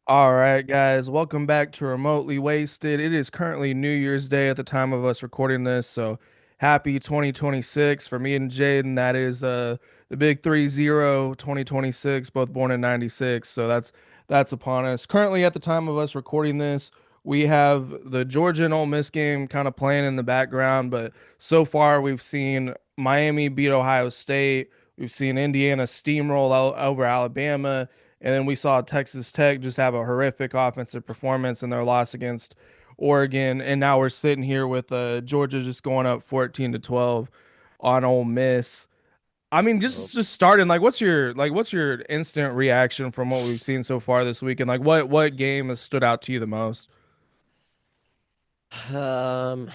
All right, guys, welcome back to Remotely Wasted. It is currently New Year's Day at the time of us recording this, so happy 2026 for me and Jaden. That is the big 30 2026, both born in 96. So that's upon us. Currently at the time of us recording this, we have the Georgia and Ole Miss game kind of playing in the background, but so far we've seen Miami beat Ohio State. We've seen Indiana steamroll over Alabama. And then we saw Texas Tech just have a horrific offensive performance in their loss against Oregon. And now we're sitting here with Georgia just going up 14 to 12 on Ole Miss. I mean, Well, just starting, what's your instant reaction from what we've seen so far this week? And like what game has stood out to you the most? um,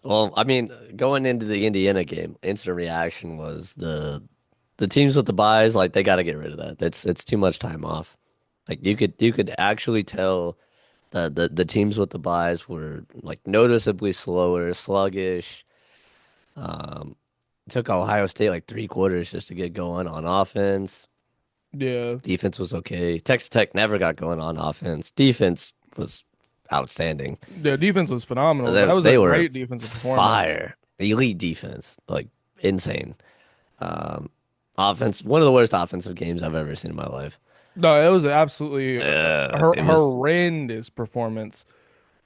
I mean, going into the Indiana game, instant reaction was the teams with the buys, like they got to get rid of that. It's too much time off. Like you could actually tell the teams with the buys were like noticeably slower, sluggish. Um, it took Ohio State like 3 quarters just to get going on offense. Yeah. Defense was okay. Texas Tech never got going on offense. Defense was outstanding. The defense was phenomenal. They That was a they were great defensive performance. fire, elite defense, like insane. Um, Offense, one of the worst offensive games I've ever seen in my life. No, it was absolutely It was. horrendous performance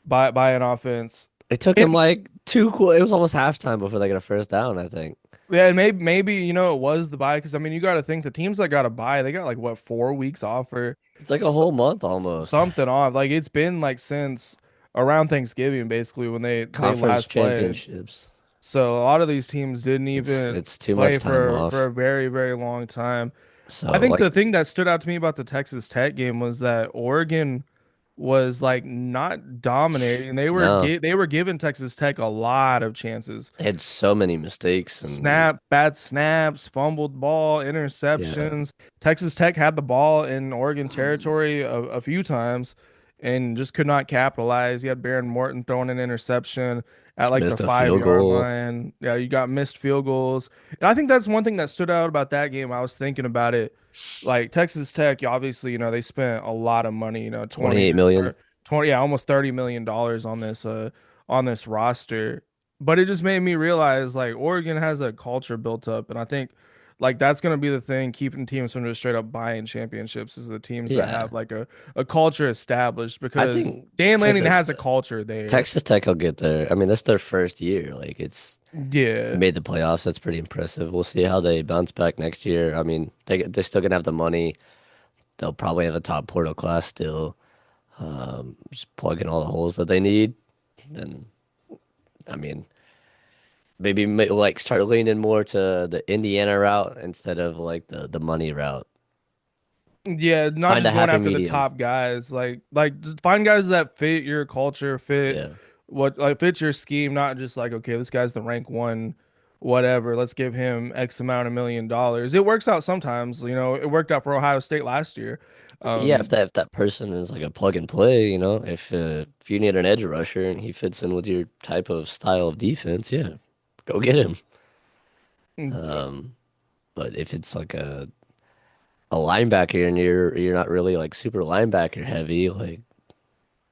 by an offense. It took And him like It was almost halftime before they got a first down, I think. yeah, and maybe it was the bye because I mean you got to think the teams that got a bye they got like what 4 weeks off or It's like a s- whole month almost. something off. Like it's been like since around Thanksgiving basically when they Conference last played. championships. So a lot of these teams didn't It's even it's too much play time for off. a very long time. I So think like, the thing that stood out to me about the Texas Tech game was that Oregon was like not dominating. no, They were giving Texas Tech a lot of chances. they had so many mistakes and Bad snaps, fumbled ball, yeah, interceptions. Texas Tech had the ball in Oregon territory a few times and just could not capitalize. You had Baron Morton throwing an interception at like the missed a five field yard goal. line. Yeah, you got missed field goals. And I think that's one thing that stood out about that game. I was thinking about it. Like Texas Tech, obviously, they spent a lot of money, 20 28 million. or 20, yeah, almost $30 million on this roster. But it just made me realize like Oregon has a culture built up, and I think like that's gonna be the thing keeping teams from just straight up buying championships is the teams that Yeah, have like a culture established I because think Dan Lanning Texas has a culture there. Texas Tech will get there. I mean, that's their first year. Like they Yeah. made the playoffs. That's pretty impressive. We'll see how they bounce back next year. I mean, they're still gonna have the money. They'll probably have a top portal class still. Just plug in all the holes that they need. And I mean, maybe like start leaning more to the Indiana route instead of like the money route. Yeah, not Find a just going happy after the medium. top guys. Like just find guys that fit your culture, fit Yeah. what like fit your scheme, not just like, okay, this guy's the rank one, whatever. Let's give him X amount of $1 million. It works out sometimes, it worked out for Ohio State last year. Yeah, Um, if that person is like a plug and play, if you need an edge rusher and he fits in with your type of style of defense, yeah, go get him. Um, but if it's like a linebacker and you're not really like super linebacker heavy, like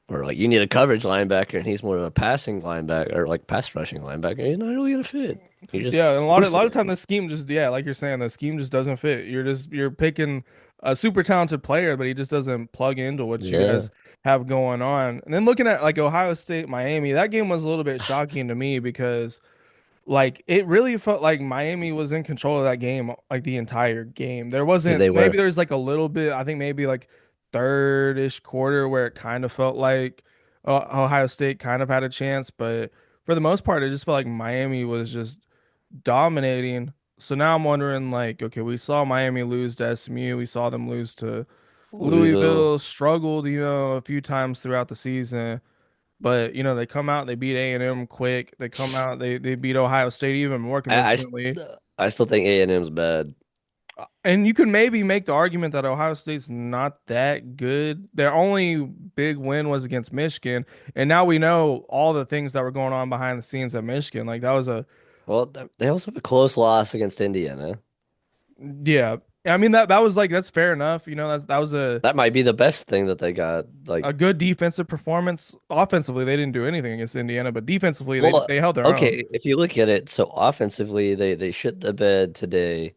or like you need a coverage linebacker and he's more of a passing linebacker or like pass rushing linebacker, he's not really gonna fit. You're just Yeah, and a forcing lot of it. time the scheme just yeah, like you're saying, the scheme just doesn't fit. You're picking a super talented player, but he just doesn't plug into what you Yeah, guys have going on. And then looking at like Ohio State, Miami, that game was a little bit shocking to me because like it really felt like Miami was in control of that game like the entire game. There yeah, they wasn't maybe were. there's like a little bit, I think maybe like third-ish quarter where it kind of felt like Ohio State kind of had a chance, but for the most part, it just felt like Miami was just dominating. So now I'm wondering, like, okay, we saw Miami lose to SMU, we saw them lose to Louisville. Louisville, struggled, a few times throughout the season. But they come out, they beat A&M quick. They come out, they beat Ohio State even more I, I, convincingly. st- I still think A&M's bad. And you could maybe make the argument that Ohio State's not that good. Their only big win was against Michigan, and now we know all the things that were going on behind the scenes at Michigan. Like that was a Well, they also have a close loss against Indiana. yeah. I mean that was like that's fair enough. That was That might be the best thing that they got. Like, a good defensive performance. Offensively, they didn't do anything against Indiana, but defensively, they well, they held their own. okay, if you look at it, so offensively, they shit the bed today,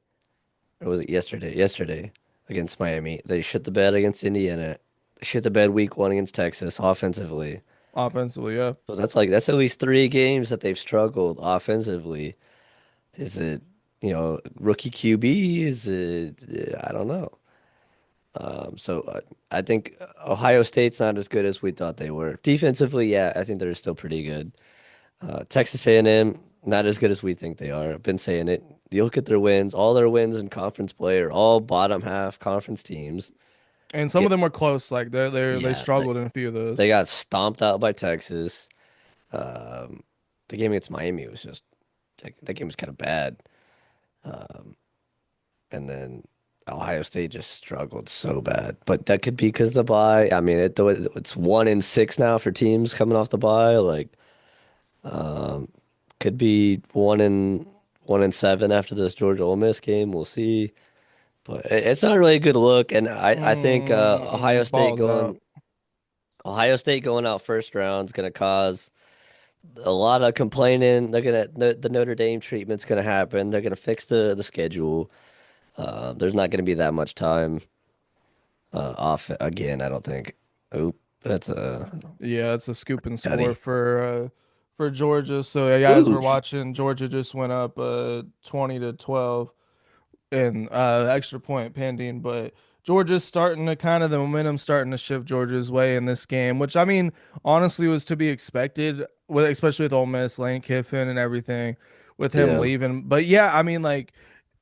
or was it yesterday? Yesterday against Miami. They shit the bed against Indiana. Shit the bed week one against Texas offensively. Offensively, yeah. So that's at least three games that they've struggled offensively. Is it, rookie QB? Is it, I don't know. I think Ohio State's not as good as we thought they were. Defensively, yeah, I think they're still pretty good. Texas A&M, not as good as we think they are. I've been saying it. You look at their wins, all their wins in conference play are all bottom half conference teams. And some Yeah, of them were close. Like they yeah, struggled in a few of they those. got stomped out by Texas. Um, the game against Miami was just that game was kind of bad. Um, and then Ohio State just struggled so bad. But that could be because the bye. I mean, it's 1-6 now for teams coming off the bye. Like, um, could be 1-7 after this Georgia Ole Miss game. We'll see. But it's not really a good look. And I think Balls out. Ohio State going out first round is going to cause a lot of complaining. The Notre Dame treatment's going to happen. They're going to fix the schedule. There's not going to be that much time off again, I don't think. Oop, that's a Yeah, it's a scoop and score duddy. for Georgia. So yeah, guys, we're Oof. watching. Georgia just went up 20-12 in extra point pending, but Georgia's starting to kind of the momentum starting to shift Georgia's way in this game, which I mean honestly was to be expected, with especially with Ole Miss, Lane Kiffin and everything, with him Yeah. leaving. But yeah, I mean like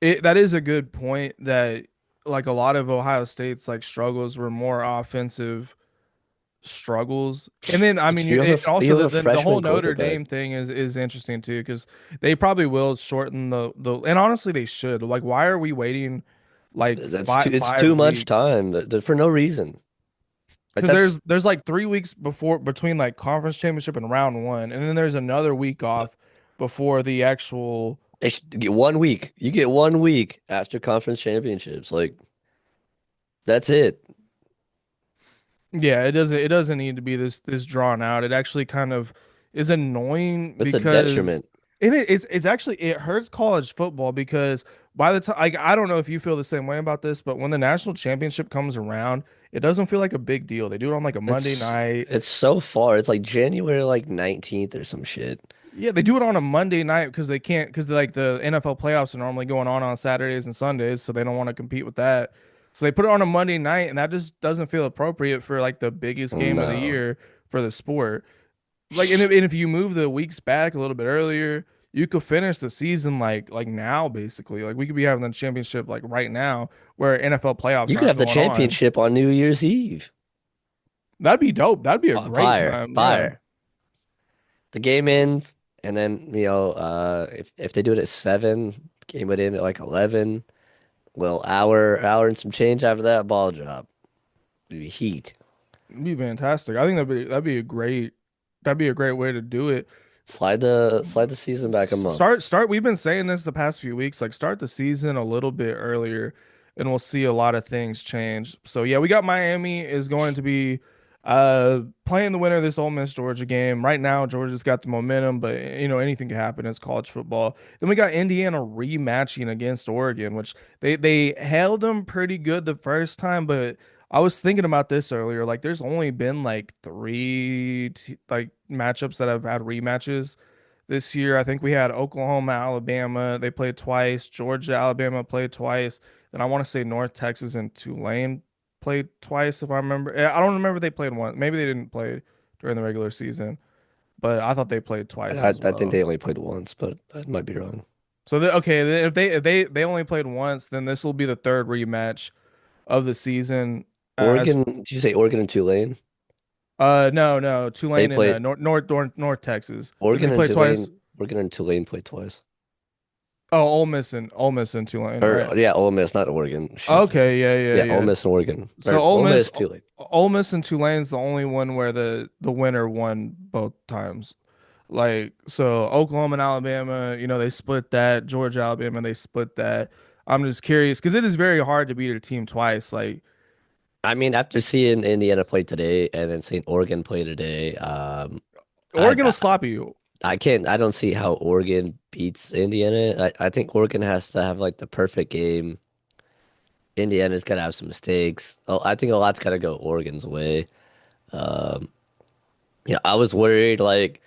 that is a good point that like a lot of Ohio State's like struggles were more offensive struggles. And then I But mean you have and also you have a the whole freshman Notre quarterback. Dame thing is interesting too because they probably will shorten the and honestly they should. Like why are we waiting like It's five too much weeks? time for no reason. Like Because that's there's like 3 weeks before between like conference championship and round one, and then there's another week off before the actual. they should get 1 week. You get 1 week after conference championships. Like that's it. Yeah, it doesn't need to be this drawn out. It actually kind of is annoying It's a because detriment. it's actually it hurts college football because by the time like I don't know if you feel the same way about this, but when the national championship comes around, it doesn't feel like a big deal. They do it on like a Monday night. It's so far. It's like January like 19th or some shit. Yeah, they do it on a Monday night because they can't because like the NFL playoffs are normally going on Saturdays and Sundays, so they don't want to compete with that. So they put it on a Monday night, and that just doesn't feel appropriate for like the biggest game of the No. year for the sport. Like, and if you move the weeks back a little bit earlier, you could finish the season like now, basically. Like we could be having the championship like right now, where NFL playoffs You could aren't have the going on. championship on New Year's Eve. That'd be dope. That'd be a great Fire, time. Yeah. fire. The game ends, and then if they do it at 7, game would end at like 11. Well, hour and some change after that ball drop. It'd be heat. It'd be fantastic. I think that'd be a great way to do it. Slide the season back a month. Start. We've been saying this the past few weeks. Like start the season a little bit earlier, and we'll see a lot of things change. So yeah, we got Miami is going to be playing the winner of this Ole Miss Georgia game. Right now, Georgia's got the momentum, but anything can happen. It's college football. Then we got Indiana rematching against Oregon, which they held them pretty good the first time, but I was thinking about this earlier. Like, there's only been like like matchups that have had rematches this year. I think we had Oklahoma, Alabama. They played twice. Georgia, Alabama played twice. And I want to say North Texas and Tulane played twice, if I remember. I don't remember if they played once. Maybe they didn't play during the regular season, but I thought they played twice I as think well. they only played once, but I might be wrong. So okay, then if they only played once, then this will be the third rematch of the season. As Oregon, did you say Oregon and Tulane? no, They Tulane and played North Texas. Didn't they Oregon and play twice? Tulane played twice. Oh, Ole Miss and Tulane, Or right? yeah, Ole Miss, not Oregon. Shit, sorry. Okay, yeah, Yeah, yeah, Ole yeah. Miss and Oregon. So Or Ole Miss, Tulane. Ole Miss and Tulane's the only one where the winner won both times. Like so, Oklahoma and Alabama, they split that. Georgia, Alabama, they split that. I'm just curious because it is very hard to beat a team twice. Like I mean, after seeing Indiana play today and then seeing Oregon play today, I, Oregon will I sloppy. I don't see how Oregon beats Indiana. I think Oregon has to have like the perfect game. Indiana's gotta have some mistakes. Oh, I think a lot's gotta go Oregon's way. Um, I was worried like,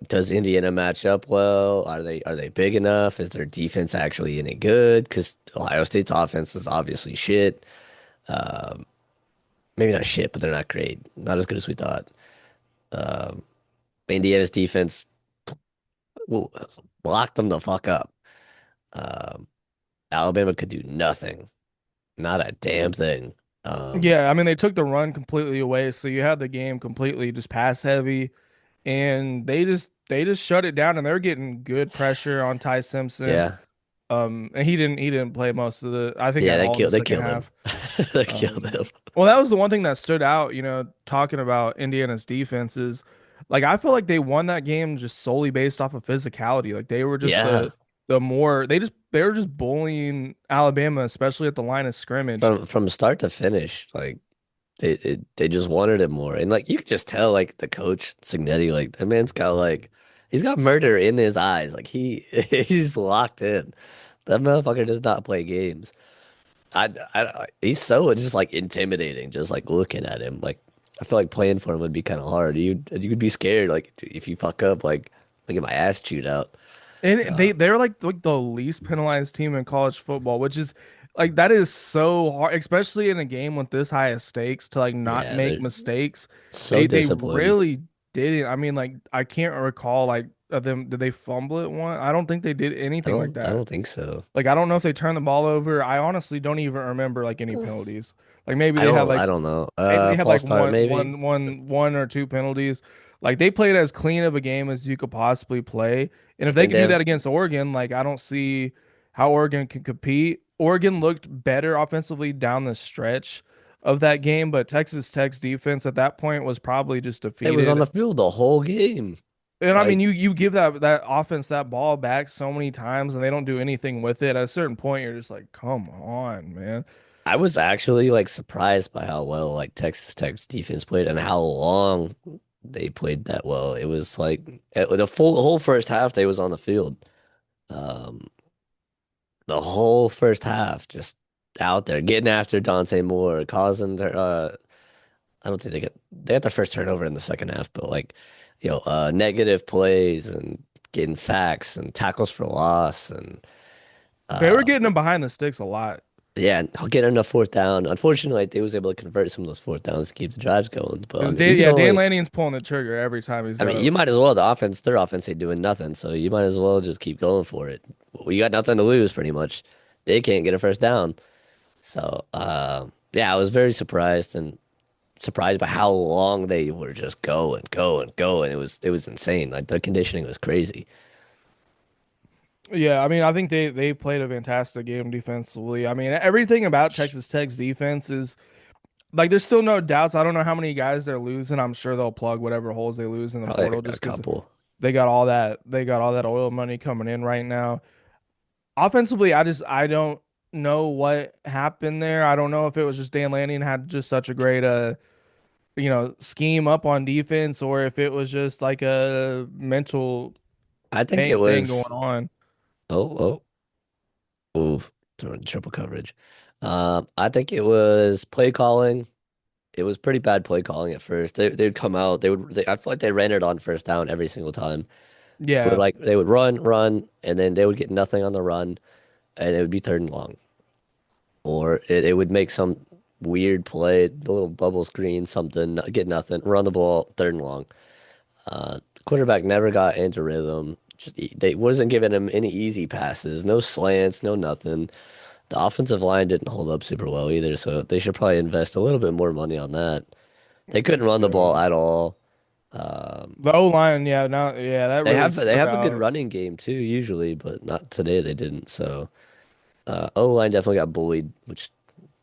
does Indiana match up well? Are they big enough? Is their defense actually any good? Because Ohio State's offense is obviously shit. Maybe not shit, but they're not great. Not as good as we thought. Indiana's defense well, locked them the fuck up. Um, Alabama could do nothing. Not a damn thing. Um, Yeah, I mean they took the run completely away, so you had the game completely just pass heavy, and they just shut it down, and they're getting good pressure on Ty Simpson. yeah. And he didn't play most of the I think Yeah, at all in the they second killed him. half. They killed Um, him. well, that was the one thing that stood out, talking about Indiana's defense is like I feel like they won that game just solely based off of physicality. Like they were just Yeah. they were just bullying Alabama, especially at the line of scrimmage. From start to finish, like they just wanted it more. And like you could just tell like the coach, Signetti, like that man's got like he's got murder in his eyes. Like he's locked in. That motherfucker does not play games. He's so just like intimidating, just like looking at him. Like I feel like playing for him would be kind of hard. You would be scared, like if you fuck up, like get my ass chewed out. And Uh, they're like the least penalized team in college football, which is like that is so hard, especially in a game with this high of stakes to like not yeah, make they're mistakes. so They disciplined. really didn't. I mean, like I can't recall like of them did they fumble it one? I don't think they did anything like I that. don't think so. Like I don't know if they turned the ball over. I honestly don't even remember like any penalties. Like maybe they had I like don't know. maybe they had False like start maybe. one or two penalties. Like they played as clean of a game as you could possibly play. And I if they think could they do that have. against Oregon, like I don't see how Oregon can compete. Oregon looked better offensively down the stretch of that game, but Texas Tech's defense at that point was probably just It was on defeated. the field the whole game. And I mean, Like you give that offense that ball back so many times, and they don't do anything with it. At a certain point, you're just like, come on, man. I was actually like surprised by how well like Texas Tech's defense played and how long they played that well. It was like the whole first half they was on the field. Um, the whole first half just out there getting after Dante Moore, causing their I don't think they got their first turnover in the second half, but like negative plays and getting sacks and tackles for loss and They were uh getting them behind the sticks a lot. yeah, getting enough fourth down. Unfortunately, they was able to convert some of those fourth downs to keep the drives going. But It I was mean, you Dan, can yeah, Dan only Lanning's pulling the trigger every time he's I got mean, a. you might as well. Their offense ain't doing nothing, so you might as well just keep going for it. We got nothing to lose, pretty much. They can't get a first down, so yeah, I was very surprised by how long they were just going, going, going. It was insane. Like their conditioning was crazy. Yeah, I mean, I think they played a fantastic game defensively. I mean, everything about Texas Tech's defense is like there's still no doubts. I don't know how many guys they're losing. I'm sure they'll plug whatever holes they lose in the Probably portal a just because couple. they got all that oil money coming in right now. Offensively, I don't know what happened there. I don't know if it was just Dan Lanning had just such a great scheme up on defense or if it was just like a mental I think it thing going was. on. Oh, oof, throwing triple coverage. I think it was play calling. It was pretty bad play calling at first. They'd come out. I feel like they ran it on first down every single time. Yeah. They would run, and then they would get nothing on the run, and it would be third and long. Or it would make some weird play, the little bubble screen, something, get nothing, run the ball, third and long. Quarterback never got into rhythm. They wasn't giving him any easy passes, no slants, no nothing. The offensive line didn't hold up super well either, so they should probably invest a little bit more money on that. They couldn't run the Yeah. ball at all. Um, The O line, yeah, no, yeah, that really they stuck have a good out. running game too, usually, but not today. They didn't. So O-line definitely got bullied, which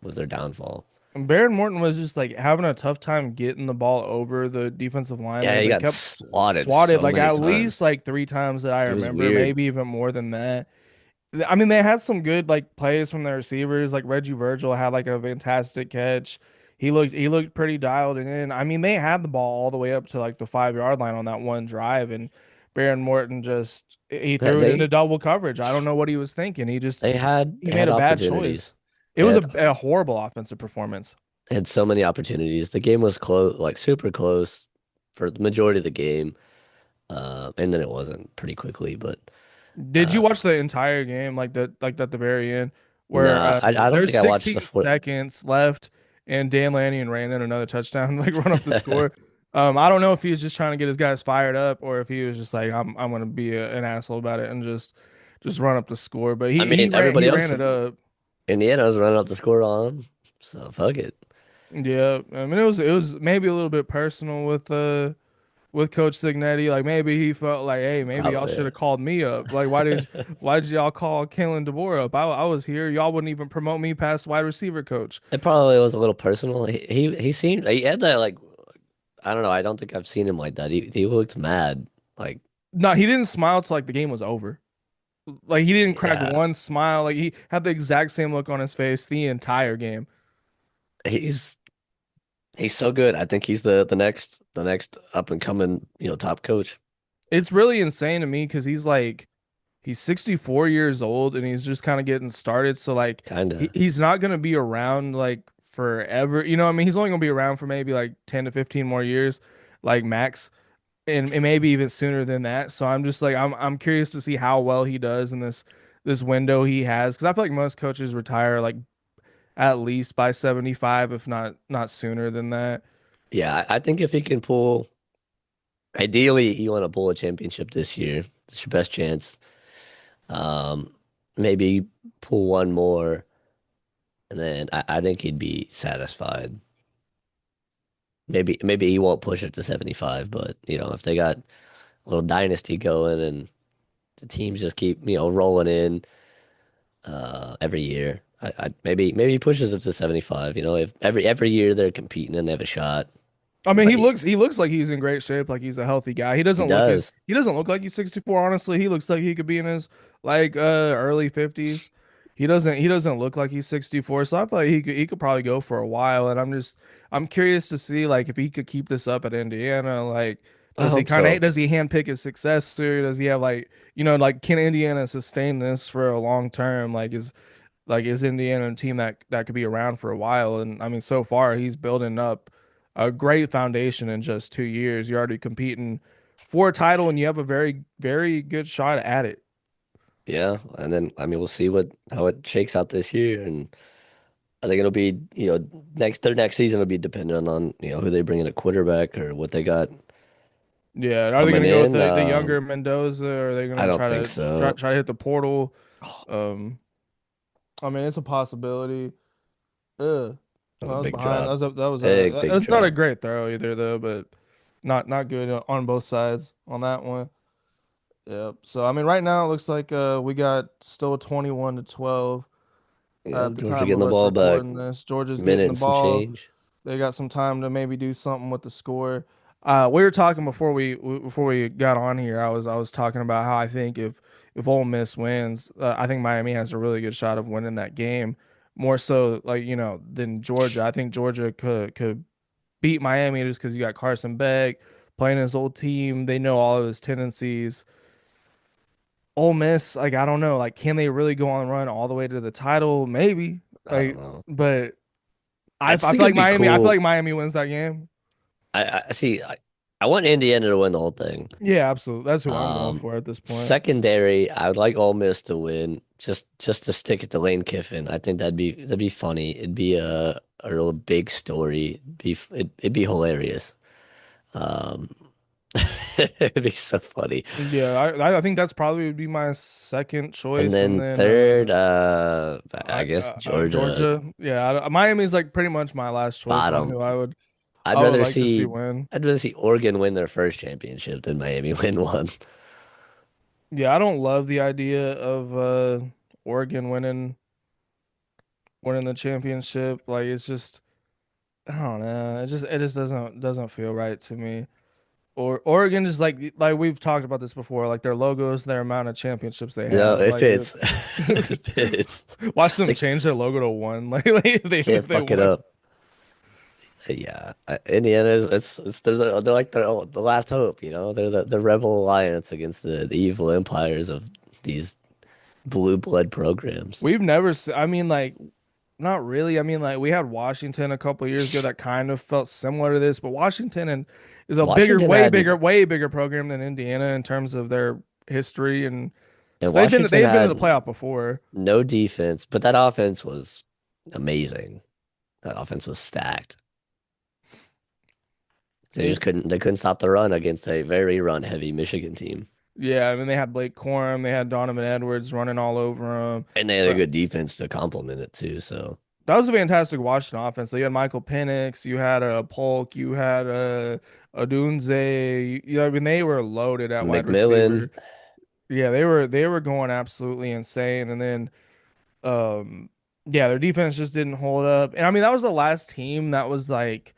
was their downfall. And Baron Morton was just like having a tough time getting the ball over the defensive line. Yeah, They he they got kept swatted swatted so like many at least times. like three times that I It was remember, weird. maybe even more than that. I mean, they had some good like plays from their receivers. Like Reggie Virgil had like a fantastic catch. He looked pretty dialed in. I mean, they had the ball all the way up to like the 5 yard line on that one drive, and Baron Morton just he Yeah, threw it into double coverage. I don't know what he was thinking. He they made had a bad choice. opportunities. It They was had a horrible offensive performance. they had so many opportunities. The game was close, like super close for the majority of the game. And then it wasn't pretty quickly, but Did you uh, watch the entire game, like at the very end, where nah, I don't there's think I watched the 16 foot. seconds left and Dan Lanning ran in another touchdown, like run up the score? I don't know if he was just trying to get his guys fired up or if he was just like, I'm gonna be an asshole about it and just run up the score. But I he mean, ran he everybody ran else it up. in the end, I was running up the score on him, so fuck it. Yeah, I mean it was maybe a little bit personal with Coach Signetti. Like maybe he felt like, hey, maybe y'all should Probably. have called me up. Like why did y'all call Kalen DeBoer up? I was here. Y'all wouldn't even promote me past wide receiver coach. It probably was a little personal. He seemed he had that like I don't know. I don't think I've seen him like that. He looked mad. Like No, he didn't smile till like the game was over. Like he didn't crack yeah, one smile. Like he had the exact same look on his face the entire game. he's he's so good. I think he's the next up and coming top coach. It's really insane to me because he's 64 years old and he's just kind of getting started. So like Kinda. he's not gonna be around like forever. You know what I mean? He's only gonna be around for maybe like 10 to 15 more years, like max. And maybe even sooner than that. So I'm just like I'm curious to see how well he does in this window he has because I feel like most coaches retire like at least by 75, if not sooner than that. Yeah, I think if he can pull, ideally, you want to pull a championship this year. It's your best chance. Um, maybe pull one more, and then I think he'd be satisfied. Maybe he won't push it to 75, but if they got a little dynasty going and the teams just keep rolling in every year, maybe he pushes it to 75. If every year they're competing and they have a shot, I mean, but he looks like he's in great shape, like he's a healthy guy. He he doesn't look his does. he doesn't look like he's 64, honestly. He looks like he could be in his like early 50s. He doesn't look like he's 64, so I feel like he could probably go for a while and I'm curious to see like if he could keep this up at Indiana, like I hope so. does he handpick his successor? Does he have like, like can Indiana sustain this for a long term? Is Indiana a team that could be around for a while? And I mean, so far he's building up a great foundation in just 2 years. You're already competing for a title, and you have a very, very good shot at it. Yeah, and then I mean we'll see what how it shakes out this year, and I think it'll be their next season will be dependent on who they bring in a quarterback or what they got Yeah, are they coming gonna go with in. the younger Mendoza, or are they I gonna don't try think to try, so. try to hit the portal? Um, I mean, it's a possibility. Ugh. That was a Well, I was big behind. drop, That big was not a drop. great throw either, though, but not good on both sides on that one. Yep. So I mean, right now it looks like we got still 21-12 Yeah, at the Georgia time getting of the us ball back, recording this. Georgia's getting minute the and some ball. change. They got some time to maybe do something with the score. We were talking before we got on here. I was talking about how I think if Ole Miss wins, I think Miami has a really good shot of winning that game. More so, like than Georgia. I think Georgia could beat Miami just because you got Carson Beck playing his old team. They know all of his tendencies. Ole Miss, like I don't know, like can they really go on a run all the way to the title? Maybe, I don't like, know. but I I I just feel think like it'd be Miami. I feel cool. like Miami wins that game. I see. I want Indiana to win the whole thing. Yeah, absolutely. That's who I'm going Um, for at this point. Secondary, I would like Ole Miss to win, just to stick it to Lane Kiffin. I think that'd be funny. It'd be a real big story. It'd be hilarious. Um, it'd be so funny. Yeah, I think that's probably would be my second And choice, and then then third, I guess Georgia Georgia. Yeah, Miami's like pretty much my last choice on bottom. who I'd I would rather like to see see win. I'd rather see Oregon win their first championship than Miami win one. Yeah, I don't love the idea of Oregon winning the championship. Like it's just I don't know. It just doesn't feel right to me. Or Oregon is like we've talked about this before, like their logos, their amount of championships they You know, have. if Like it's it's if it's watch them they change their logo to one. can't If they fuck it won. up. Yeah, Indiana is they're like the last hope, you know. They're the rebel alliance against the evil empires of these blue blood programs. We've never I mean like not really. I mean like we had Washington a couple years ago that kind of felt similar to this, but Washington and is a Washington had way bigger program than Indiana in terms of their history and and so Washington they've been to the had playoff before. no defense, but that offense was amazing. That offense was stacked. It They couldn't stop the run against a very run heavy Michigan team. Yeah, I mean they had Blake Corum, they had Donovan Edwards running all over them. And they had a But good defense to complement it too. So that was a fantastic Washington offense. So you had Michael Penix, you had a Polk, you had a Dunze. I mean they were loaded at wide McMillan, receiver. Yeah, they were going absolutely insane. And then yeah, their defense just didn't hold up. And I mean that was the last team that was like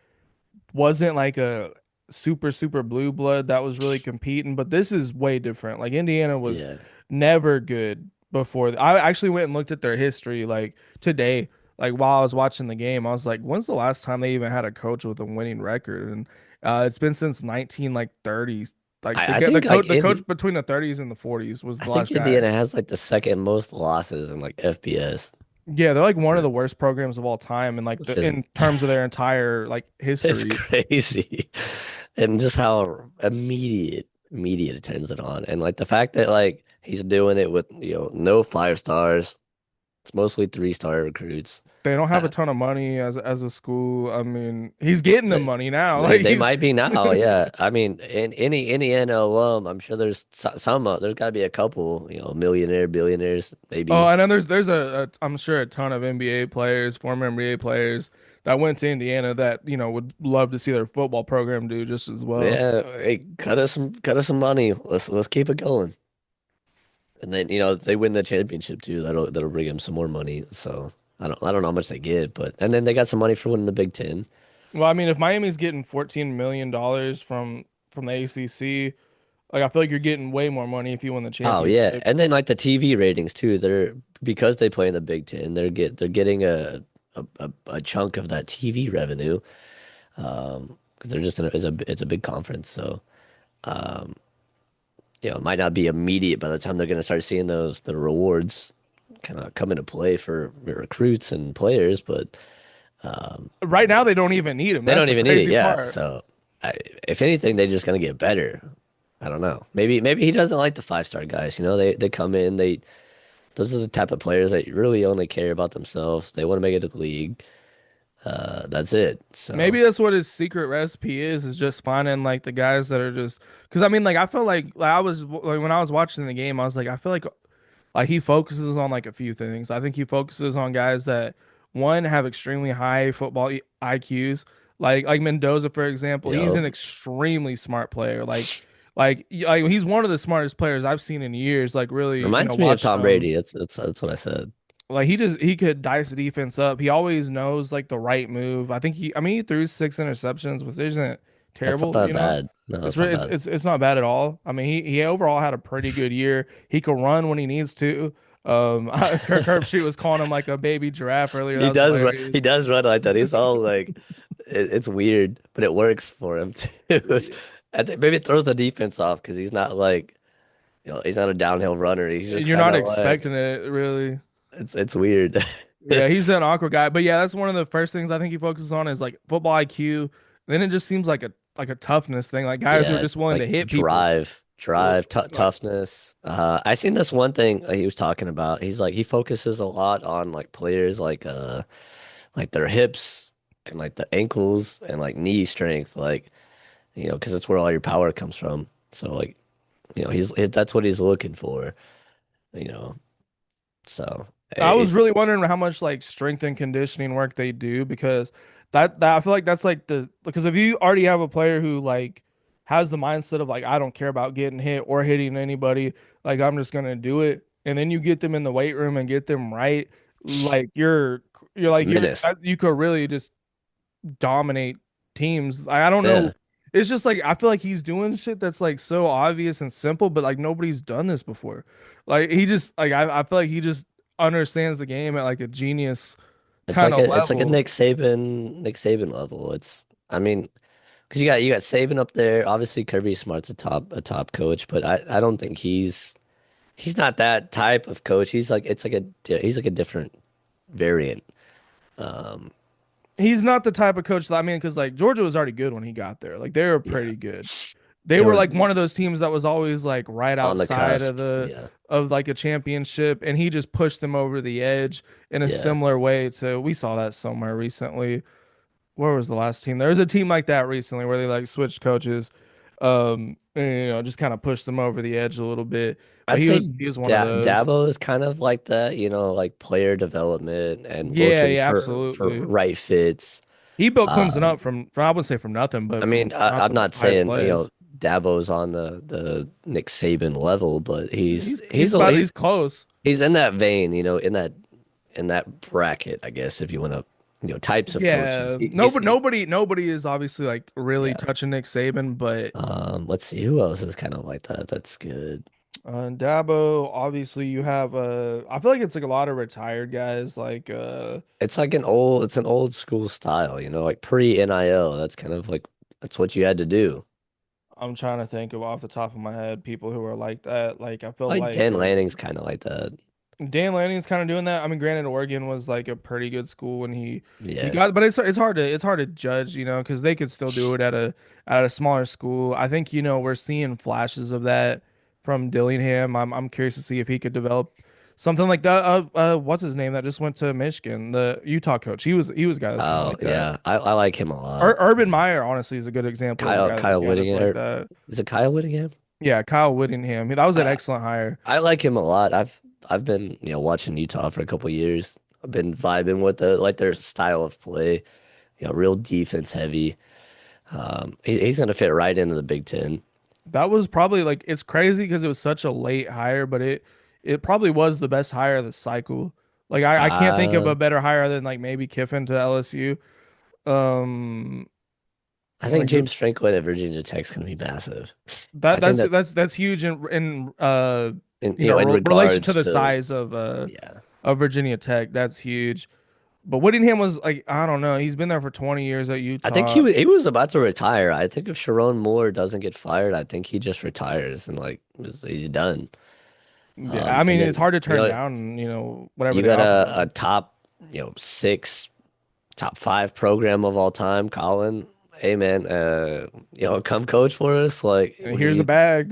wasn't like a super blue blood that was really competing, but this is way different. Like Indiana was yeah. never good before. I actually went and looked at their history like today, like while I was watching the game. I was like, when's the last time they even had a coach with a winning record? And it's been since 19 like 30s. Like I think like the coach between the 30s and the 40s was I the think last guy. Indiana has like the second most losses in like FBS, Yeah, they're like one of the worst programs of all time in like which is in terms of their entire like it's history. crazy. And just how immediate it turns it on. And like the fact that like he's doing it with, you know, no 5 stars. It's mostly 3-star recruits. They don't have a Uh, ton of money as a school. I mean, he's getting the they, money now. Like they he's might be now, yeah. I mean, in any Indiana alum, I'm sure there's some, there's got to be a couple, you know, millionaire, billionaires, oh, maybe. and then I'm sure a ton of NBA players, former NBA players that went to Indiana that, would love to see their football program do just as well. Yeah, hey, cut us some money. Let's keep it going. And then, you know, if they win the championship too, that'll bring them some more money. So I don't know how much they get, but and then they got some money for winning the Big Ten. Well, I mean, if Miami's getting $14 million from the ACC, like I feel like you're getting way more money if you win the Oh yeah, championship. and then like the TV ratings too. They're because they play in the Big Ten. They're getting a chunk of that TV revenue. Because they're just in it's a big conference. So you know, it might not be immediate by the time they're going to start seeing the rewards kind of come into play for recruits and players, but Right now, they don't even need him. they That's don't the even need it. crazy Yeah. part. So I, if anything, they're just going to get better. I don't know. Maybe he doesn't like the 5-star guys. You know, they come in, those are the type of players that really only care about themselves. They want to make it to the league. That's it. So, Maybe that's what his secret recipe is just finding like the guys that are just because I mean like I felt like I was like when I was watching the game I was like I feel like he focuses on like a few things. I think he focuses on guys that one have extremely high football IQs, like Mendoza for example. you He's know, an extremely smart player. Like he's one of the smartest players I've seen in years. Like really, reminds me of watching Tom him. Brady. That's what I said. Like he could dice the defense up. He always knows like the right move. I mean he threw 6 interceptions, which isn't That's not terrible, that bad. No, that's not bad. it's not bad at all. I mean he overall had a pretty good year. He could run when he needs to. Kirk Herbstreit was calling him like a baby giraffe earlier. That was He hilarious. does run like that. He's all like, it's weird, but it works for him too. I think maybe it throws the defense off because he's not like, you know, he's not a downhill runner. He's just You're kind not of like, expecting it really. it's weird. Yeah, he's an awkward guy. But yeah, that's one of the first things I think he focuses on is like football IQ. Then it just seems like a toughness thing, like guys who are Yeah, just willing to like hit people. Well, like toughness. I seen this one thing he was talking about. He's like he focuses a lot on like players like their hips and like the ankles and like knee strength, like you know, because that's where all your power comes from. So like you know, that's what he's looking for. You know, so I was it's really wondering how much like strength and conditioning work they do because that I feel like that's like the because if you already have a player who like has the mindset of like I don't care about getting hit or hitting anybody, like I'm just gonna do it, and then you get them in the weight room and get them right, like you're like menace. you could really just dominate teams. I don't know Yeah. It's just like I feel like he's doing shit that's like so obvious and simple, but like nobody's done this before. Like he just like I feel like he just understands the game at like a genius kind of It's like a level. Nick Saban level. It's I mean, because you got Saban up there. Obviously, Kirby Smart's a top coach, but I don't think he's not that type of coach. He's like he's like a different variant. Um, He's not the type of coach that I mean, because like Georgia was already good when he got there. Like they were yeah, pretty good. They they were were like one of those teams that was always like right on the outside cusp. Yeah, of like a championship, and he just pushed them over the edge in a yeah. similar way to we saw that somewhere recently. Where was the last team? There was a team like that recently where they like switched coaches, and, just kind of pushed them over the edge a little bit. But I'd say he was one of those. Dabo is kind of like that, you know, like player development and Yeah, looking yeah, for absolutely. right fits. He built Clemson Um, up from I wouldn't say from nothing, I but mean, from not I'm the not highest saying, you know, place. Dabo's on the Nick Saban level, but He's close. he's in that vein, you know, in that bracket, I guess, if you want to, you know, types of coaches. Yeah, nobody is obviously like really Yeah. touching Nick Saban, but Let's see who else is kind of like that. That's good. Dabo, obviously you have I feel like it's like a lot of retired guys like It's like it's an old school style, you know, like pre NIL. That's kind of like that's what you had to do. I'm trying to think of off the top of my head people who are like that. Like I feel Like like Dan Lanning's kind of like that. Dan Lanning's kind of doing that. I mean, granted, Oregon was like a pretty good school when he Yeah. got, but it's hard to judge, because they could still do it at a smaller school. I think we're seeing flashes of that from Dillingham. I'm curious to see if he could develop something like that. What's his name that just went to Michigan, the Utah coach. He was a guy that's kind of Oh, like that. yeah. I like him a lot. Urban Meyer honestly is a good example of a guy Kyle yeah that's Whittingham. like that. Is it Kyle Whittingham? Yeah, Kyle Whittingham. That was an I excellent hire. I like him a lot. I've been, you know, watching Utah for a couple years. I've been vibing with their style of play, you know, real defense heavy. He's gonna fit right into the Big Ten. That was probably like it's crazy because it was such a late hire, but it probably was the best hire of the cycle. Like I can't think of Uh, a better hire than like maybe Kiffin to LSU. Um I think like the, James Franklin at Virginia Tech's gonna be massive. I think that that's huge in you know, in relation to regards the to size yeah. of Virginia Tech. That's huge. But Whittingham was like I don't know, he's been there for 20 years at I think Utah. he was about to retire. I think if Sharon Moore doesn't get fired, I think he just retires and like he's done. Yeah, I And mean it's then hard to you turn know down, whatever you they got offer a him. top you know six, top five program of all time, Colin. Hey man, you know come coach for us. Like And what are here's a you? bag.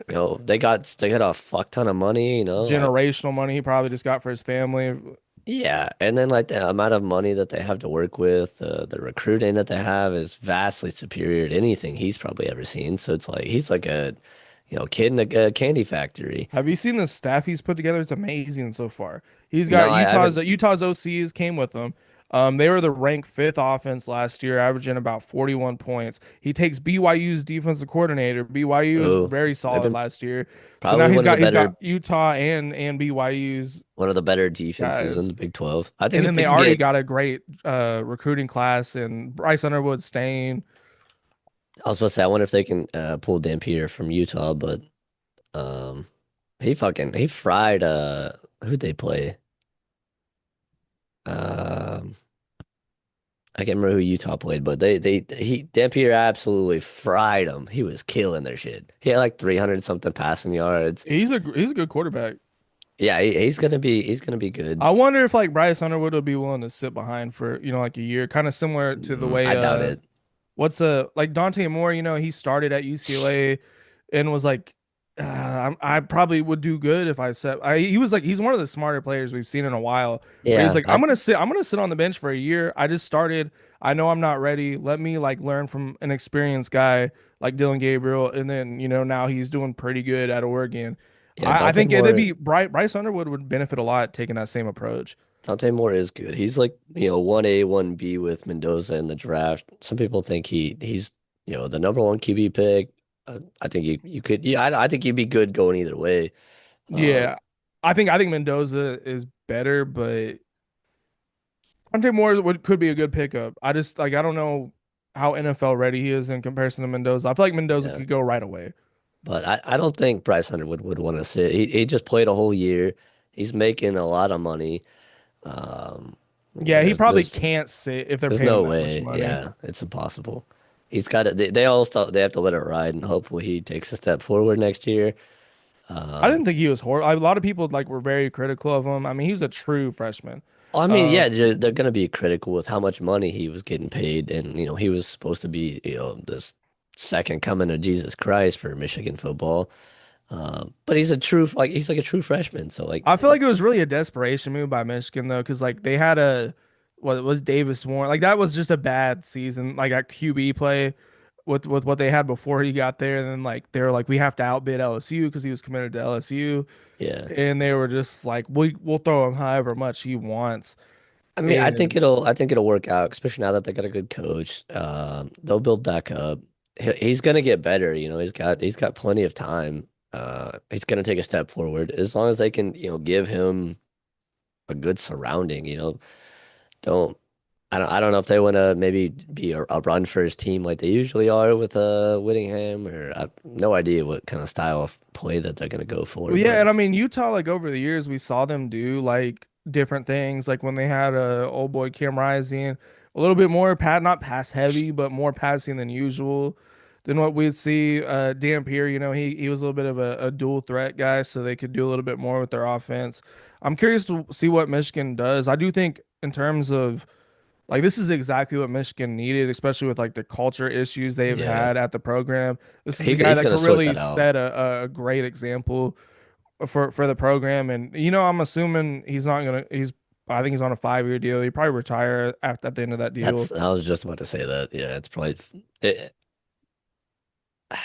You know they got a fuck ton of money. You know like Generational money he probably just got for his family. yeah, and then like the amount of money that they have to work with, the recruiting that they have is vastly superior to anything he's probably ever seen. So it's like he's like a, you know, kid in a candy factory. Have you seen the staff he's put together? It's amazing so far. He's No, got I haven't. Utah's OCs came with him. They were the ranked fifth offense last year, averaging about 41 points. He takes BYU's defensive coordinator. BYU was Oh, very they've solid been last year. So now probably he's got Utah and BYU's one of the better defenses in guys. the Big 12. I think And if then they they can already get, got a great recruiting class and Bryce Underwood staying. I was supposed to say, I wonder if they can pull Dampier from Utah, but um, he fried who'd they play? Um, I can't remember who Utah played, but he Dampier absolutely fried them. He was killing their shit. He had like 300 something passing yards. He's a good quarterback. Yeah, he's gonna be good. I wonder if like Bryce Underwood would be willing to sit behind for, like a year, kind of similar to the way I doubt it. what's like Dante Moore, he started at UCLA and was like I probably would do good if I sat he was like he's one of the smarter players we've seen in a while where he's Yeah, like I'm going to sit on the bench for a year. I just started. I know I'm not ready. Let me like learn from an experienced guy like Dylan Gabriel and then, now he's doing pretty good at Oregon. yeah. I think it'd be Bryce Underwood would benefit a lot taking that same approach. Dante Moore is good. He's like, you know, 1A, 1B with Mendoza in the draft. Some people think he's, you know, the number one QB pick. I think you could, yeah, I think you'd be good going either way. Um, Yeah. I think Mendoza is better, but Dante Moore could be a good pickup. I just like I don't know. how NFL ready he is in comparison to Mendoza. I feel like Mendoza Yeah. could go right away. But I don't think Bryce Underwood would want to sit. He just played a whole year. He's making a lot of money. Yeah, Yeah, he probably there's can't sit if they're there's paying him no that much way. money. Yeah, it's impossible. He's got it. They all start, they have to let it ride, and hopefully he takes a step forward next year. I Um, didn't think he was horrible. A lot of people like were very critical of him. I mean, he was a true freshman. I mean, Um, yeah, they're going to be critical with how much money he was getting paid, and he was supposed to be this second coming of Jesus Christ for Michigan football. But he's like a true freshman, so like I feel like it was really a desperation move by Michigan though, because like they had a what was Davis Warren like that was just a bad season like at QB play with what they had before he got there, and then like they were like we have to outbid LSU because he was committed to LSU, yeah. and they were just like we'll throw him however much he wants, I mean, and I think it'll work out, especially now that they got a good coach. They'll build back up. He's gonna get better. He's got plenty of time. He's gonna take a step forward as long as they can, give him a good surrounding. Don't I don't know if they want to maybe be a run for his team like they usually are with Whittingham, or I have no idea what kind of style of play that they're gonna go for. well, yeah, But and I mean Utah like over the years we saw them do like different things like when they had old boy Cam Rising a little bit more not pass heavy but more passing than usual than what we'd see. Dampier, he was a little bit of a dual threat guy, so they could do a little bit more with their offense. I'm curious to see what Michigan does. I do think in terms of like this is exactly what Michigan needed, especially with like the culture issues they've yeah, had at the program. This is a guy he's that gonna could sort really that out. set a great example for the program. And I'm assuming he's not gonna. I think he's on a 5-year deal. He probably retire after at the end of that deal. I was just about to say that. Yeah, it's probably. I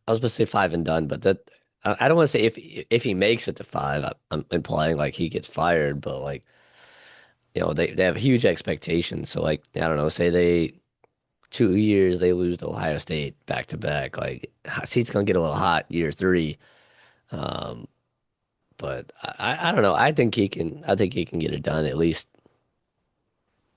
was supposed to say five and done, but I don't want to say if he makes it to five. I'm implying like he gets fired, but like they have huge expectations. So like I don't know, say they 2 years they lose to Ohio State back to back. Like seat's gonna get a little hot year three. Um, but I don't know. I think he can get it done at least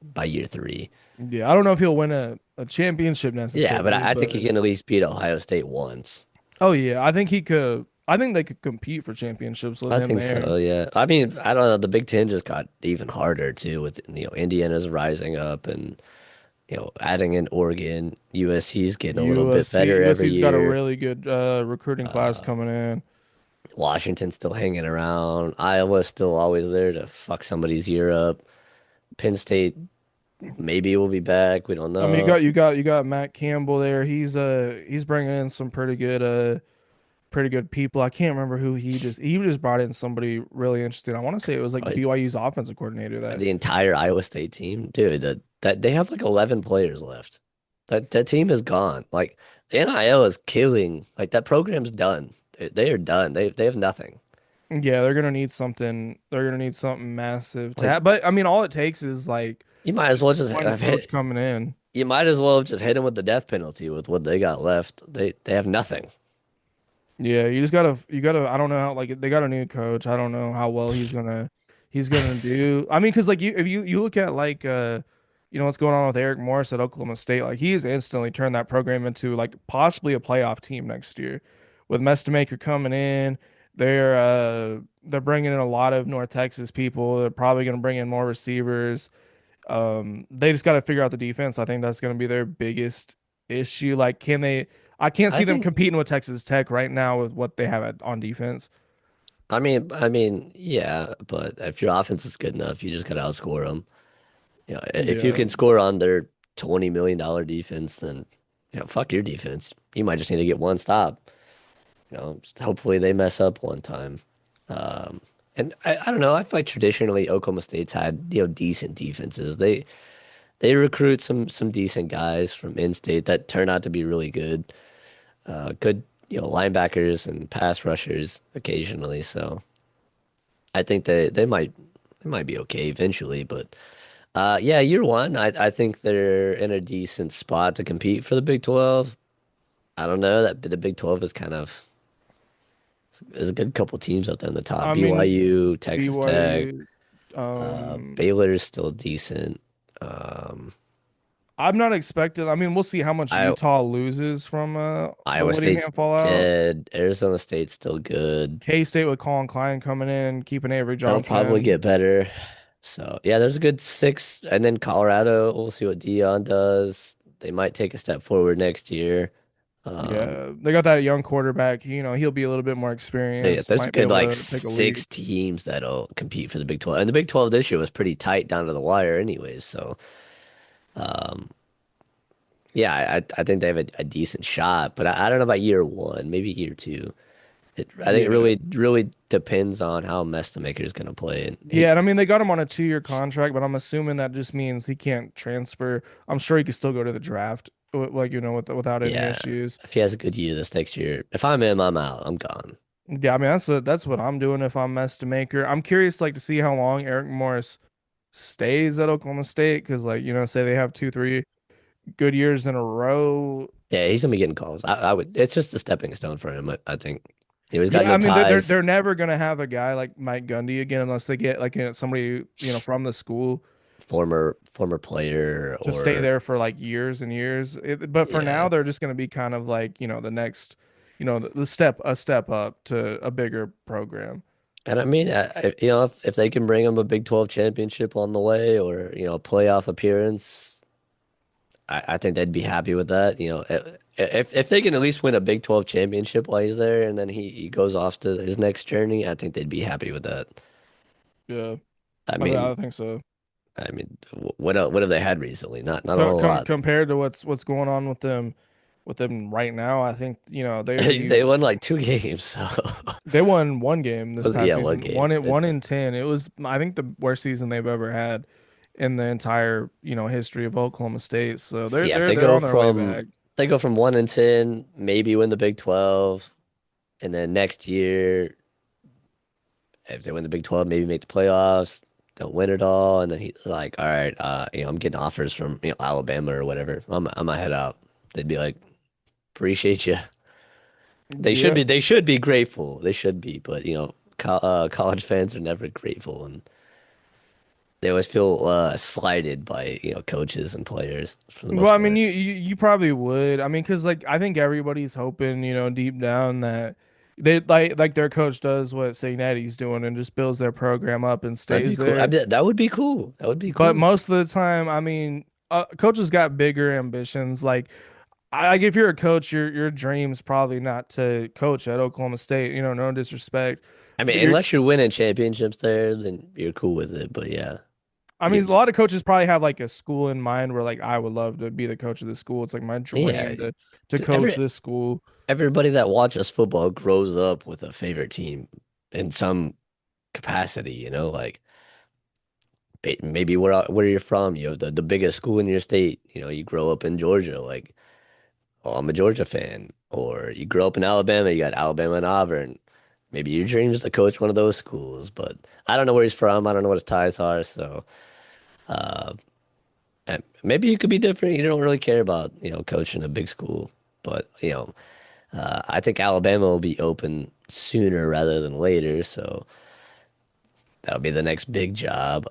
by year three. Yeah, I don't know if he'll win a championship Yeah, but necessarily, I think he but can at least beat Ohio State once. oh yeah, I think he could. I think they could compete for championships with I him think there. so, yeah. I mean, I don't know. The Big Ten just got even harder too, with Indiana's rising up and adding in Oregon. USC's getting a little bit better every USC's got a year. really good recruiting class Uh, coming in. Washington's still hanging around. Iowa's still always there to fuck somebody's year up. Penn State maybe will be back. We don't I mean, know. you got Matt Campbell there. He's bringing in some pretty good people. I can't remember who he just brought in somebody really interesting. I want to say it was like It's BYU's offensive coordinator that the entire Iowa State team, dude. That they have like 11 players left. That team is gone. Like the NIL is killing. Like that program's done. They are done. They have nothing. yeah, they're gonna need something. They're gonna need something massive to Like have. But I mean, all it takes is like you might as well just one have coach hit. coming in. You might as well have just hit them with the death penalty with what they got left. They have nothing. Yeah, you gotta I don't know how like they got a new coach. I don't know how well he's gonna do. I mean, because like you if you look at like what's going on with Eric Morris at Oklahoma State, like he has instantly turned that program into like possibly a playoff team next year. With Mestamaker coming in, they're bringing in a lot of North Texas people. They're probably gonna bring in more receivers. They just got to figure out the defense. I think that's going to be their biggest issue. Like, can they? I can't I see them think. competing with Texas Tech right now with what they have on defense. Yeah, but if your offense is good enough, you just gotta outscore them. If you Yeah. can score on their $20 million defense, then fuck your defense. You might just need to get one stop. Just hopefully they mess up one time. Um, and I don't know. I feel like traditionally Oklahoma State's had decent defenses. They recruit some decent guys from in-state that turn out to be really good. Good linebackers and pass rushers occasionally. So I think they might be okay eventually. But yeah, year one, I think they're in a decent spot to compete for the Big 12. I don't know that the Big 12 is kind of there's a good couple teams up there in the top. I mean, BYU, Texas Tech, BYU. Um, Baylor's still decent. Um, I'm not expecting. I mean, we'll see how much I Utah loses from the Iowa State's Whittingham fallout. dead. Arizona State's still good. K-State with Colin Klein coming in, keeping Avery They'll probably Johnson. get better. So yeah, there's a good six, and then Colorado. We'll see what Dion does. They might take a step forward next year. Um, Yeah, they got that young quarterback. He'll be a little bit more so yeah, experienced. there's a Might be good able like to take a leap. six teams that'll compete for the Big 12, and the Big 12 this year was pretty tight down to the wire, anyways. So um, yeah, I think they have a decent shot, but I don't know about year one, maybe year two. I think it Yeah. really depends on how Maker is gonna play, and Yeah, and I mean they got him on a 2-year contract, but I'm assuming that just means he can't transfer. I'm sure he could still go to the draft, like without any yeah, issues. if he has a good year this next year, if I'm him, I'm out. I'm gone. Yeah, I mean that's what I'm doing if I'm Maker. I'm curious like to see how long Eric Morris stays at Oklahoma State because like say they have 2, 3 good years in a row. Yeah, he's gonna be getting calls. I would. It's just a stepping stone for him. I think. He's got Yeah, no I mean they're ties. they're never gonna have a guy like Mike Gundy again unless they get like somebody from the school Former player to stay or there for like years and years. But for now, yeah. they're just going to be kind of like, the next, the step, a step up to a bigger program. And I mean, if they can bring him a Big 12 championship on the way, or a playoff appearance, I think they'd be happy with that. If they can at least win a Big 12 championship while he's there, and then he goes off to his next journey, I think they'd be happy with that. Yeah, I I, mean, I think so. what have they had recently? Not a whole lot. Compared to what's going on with them right now, I think They won like two games, so they won one game this past yeah, one season, game. one It's in 10. It was I think the worst season they've ever had in the entire history of Oklahoma State. So they're yeah. If they're they're on their way back. they go from 1-10, maybe win the Big 12, and then next year, if they win the Big 12, maybe make the playoffs. Don't win it all, and then he's like, "All right, I'm getting offers from Alabama or whatever. I'm gonna head out." They'd be like, "Appreciate you." Yeah. They should be grateful. They should be, but college fans are never grateful, and they always feel slighted by coaches and players for the Well, most I mean, part. you probably would. I mean, because like I think everybody's hoping, deep down that they like their coach does what St. Eddie's doing and just builds their program up and That'd be stays cool. there. That would be cool. That would be But cool. most of the time, I mean, coaches got bigger ambitions. Like if you're a coach, your dream's probably not to coach at Oklahoma State. No disrespect, I mean, but unless you're winning championships there, then you're cool with it. But yeah, I mean, a you, lot of coaches probably have like a school in mind where like I would love to be the coach of this school. It's like my yeah. dream to 'Cause coach this school. everybody that watches football grows up with a favorite team in some capacity. Like maybe where you're from, the biggest school in your state. You grow up in Georgia, like, oh, I'm a Georgia fan. Or you grow up in Alabama, you got Alabama and Auburn. Maybe your dream is to coach one of those schools, but I don't know where he's from. I don't know what his ties are, so uh, and maybe you could be different. You don't really care about coaching a big school, but I think Alabama will be open sooner rather than later, so that'll be the next big job.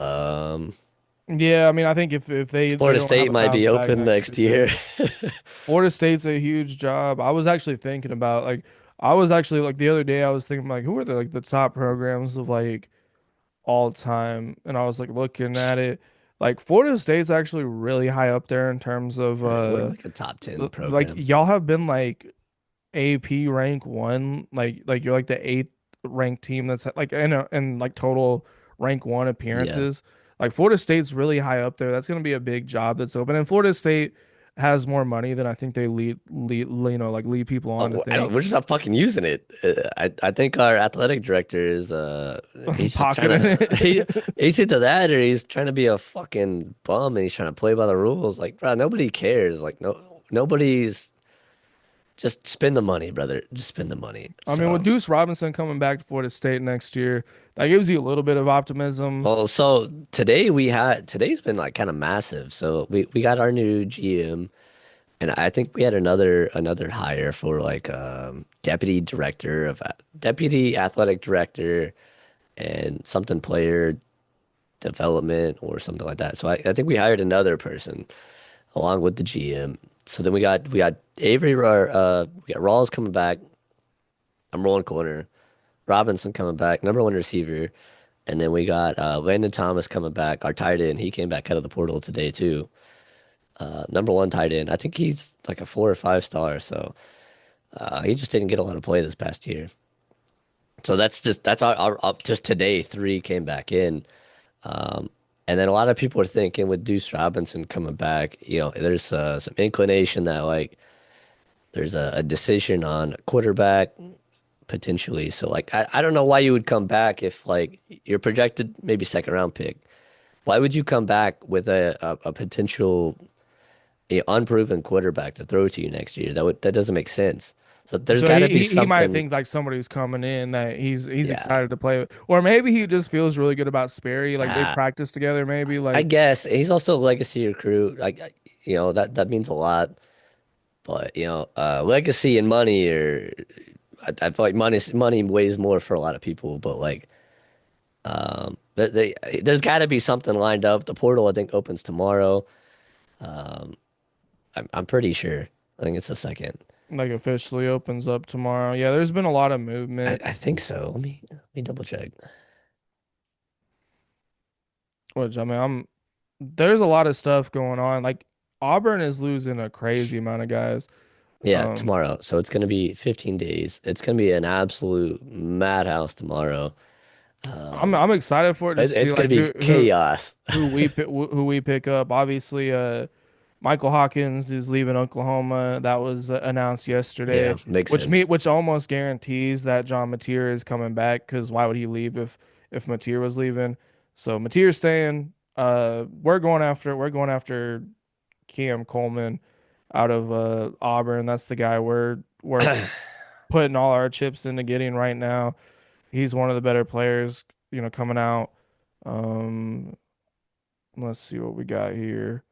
Yeah, I mean, I think if they Florida don't have State a might be bounce back open next next year. year, Florida State's a huge job. I was actually thinking about like I was actually like the other day I was thinking like who are the top programs of like all time, and I was like looking at it. Like Florida State's actually really high up there in terms of We're like a top 10 like program. y'all have been like AP rank one, like you're like the eighth ranked team that's like in like total rank one Yeah. appearances. Like Florida State's really high up there. That's gonna be a big job that's open. And Florida State has more money than I think they lead people on to I don't, think. we're just not fucking using it. I think our athletic director is he's just trying Pocketing to it. he's into that, or he's trying to be a fucking bum and he's trying to play by the rules. Like, bro, nobody cares. Like, nobody's just spend the money, brother. Just spend the money. I mean, with So, Deuce Robinson coming back to Florida State next year, that gives you a little bit of optimism. well, today's been like kind of massive. So we got our new GM. And I think we had another hire for like deputy athletic director and something player development or something like that. So I think we hired another person along with the GM. So then we got Avery, we got Rawls coming back. I'm rolling corner. Robinson coming back, number one receiver. And then we got Landon Thomas coming back, our tight end. He came back out of the portal today too. Number one tight end. I think he's like a 4 or 5 star. So he just didn't get a lot of play this past year. So that's our up just today. Three came back in. And then a lot of people are thinking with Deuce Robinson coming back, there's some inclination that like there's a decision on quarterback potentially. So like I don't know why you would come back if like you're projected maybe second round pick. Why would you come back with a potential unproven quarterback to throw to you next year? That doesn't make sense. So there's So got to be he might something. think like somebody's coming in that he's Yeah, excited to play with. Or maybe he just feels really good about Sperry. Like they uh, practice together, maybe I like guess he's also a legacy recruit. Like that means a lot. But legacy and money are. I feel like money weighs more for a lot of people. But like there's got to be something lined up. The portal I think opens tomorrow. I'm pretty sure. I think it's the second. like officially opens up tomorrow. Yeah, there's been a lot of I, movement. I think so. Let me double check. Which I mean, there's a lot of stuff going on. Like Auburn is losing a crazy amount of guys. Yeah, Um, tomorrow. So it's gonna be 15 days. It's gonna be an absolute madhouse tomorrow. Um, I'm excited for it just to see it's gonna like be chaos. who we pick up. Obviously, Michael Hawkins is leaving Oklahoma. That was announced yesterday, Yeah, makes sense. which almost guarantees that John Mateer is coming back. Because why would he leave if Mateer was leaving? So Mateer's staying. We're going after Cam Coleman out of Auburn. That's the guy we're putting all our chips into getting right now. He's one of the better players, coming out. Um, let's see what we got here.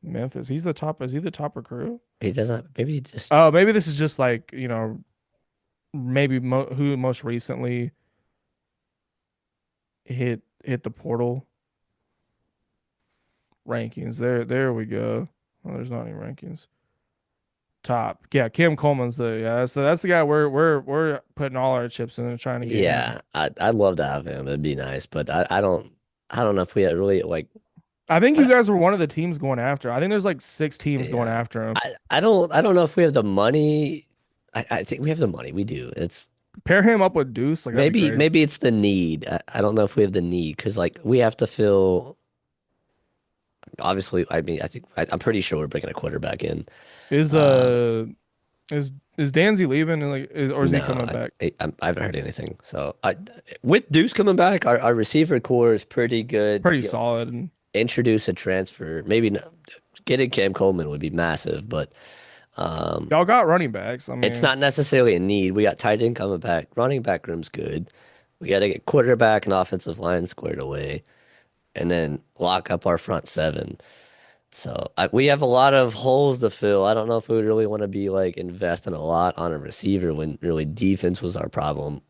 Memphis. He's the top. Is he the top recruit? He doesn't. Maybe he just. Oh, maybe this is just like, maybe who most recently hit the portal rankings. There we go. Oh, there's not any rankings. Top. Yeah, Kim Coleman's that's the guy we're putting all our chips in and trying to get him. Yeah, I'd love to have him. It'd be nice, but I don't know if we had really like. I think you I, guys were one of the teams going after. I think there's like six teams going yeah, after him. I don't know if we have the money. I think we have the money. We do. It's Pair him up with Deuce, like that'd be maybe crazy. maybe it's the need. I don't know if we have the need because like we have to fill. Obviously, I mean, I'm pretty sure we're bringing a quarterback in. Is Um, is Danzy leaving and or is he no, coming back? I haven't heard anything. So with Deuce coming back, our receiver core is pretty good. Pretty solid. And Introduce a transfer. Maybe not, getting Cam Coleman would be massive, but y'all got running backs. I it's mean, not necessarily a need. We got tight end coming back. Running back room's good. We got to get quarterback and offensive line squared away, and then lock up our front seven. So we have a lot of holes to fill. I don't know if we would really want to be like investing a lot on a receiver when really defense was our problem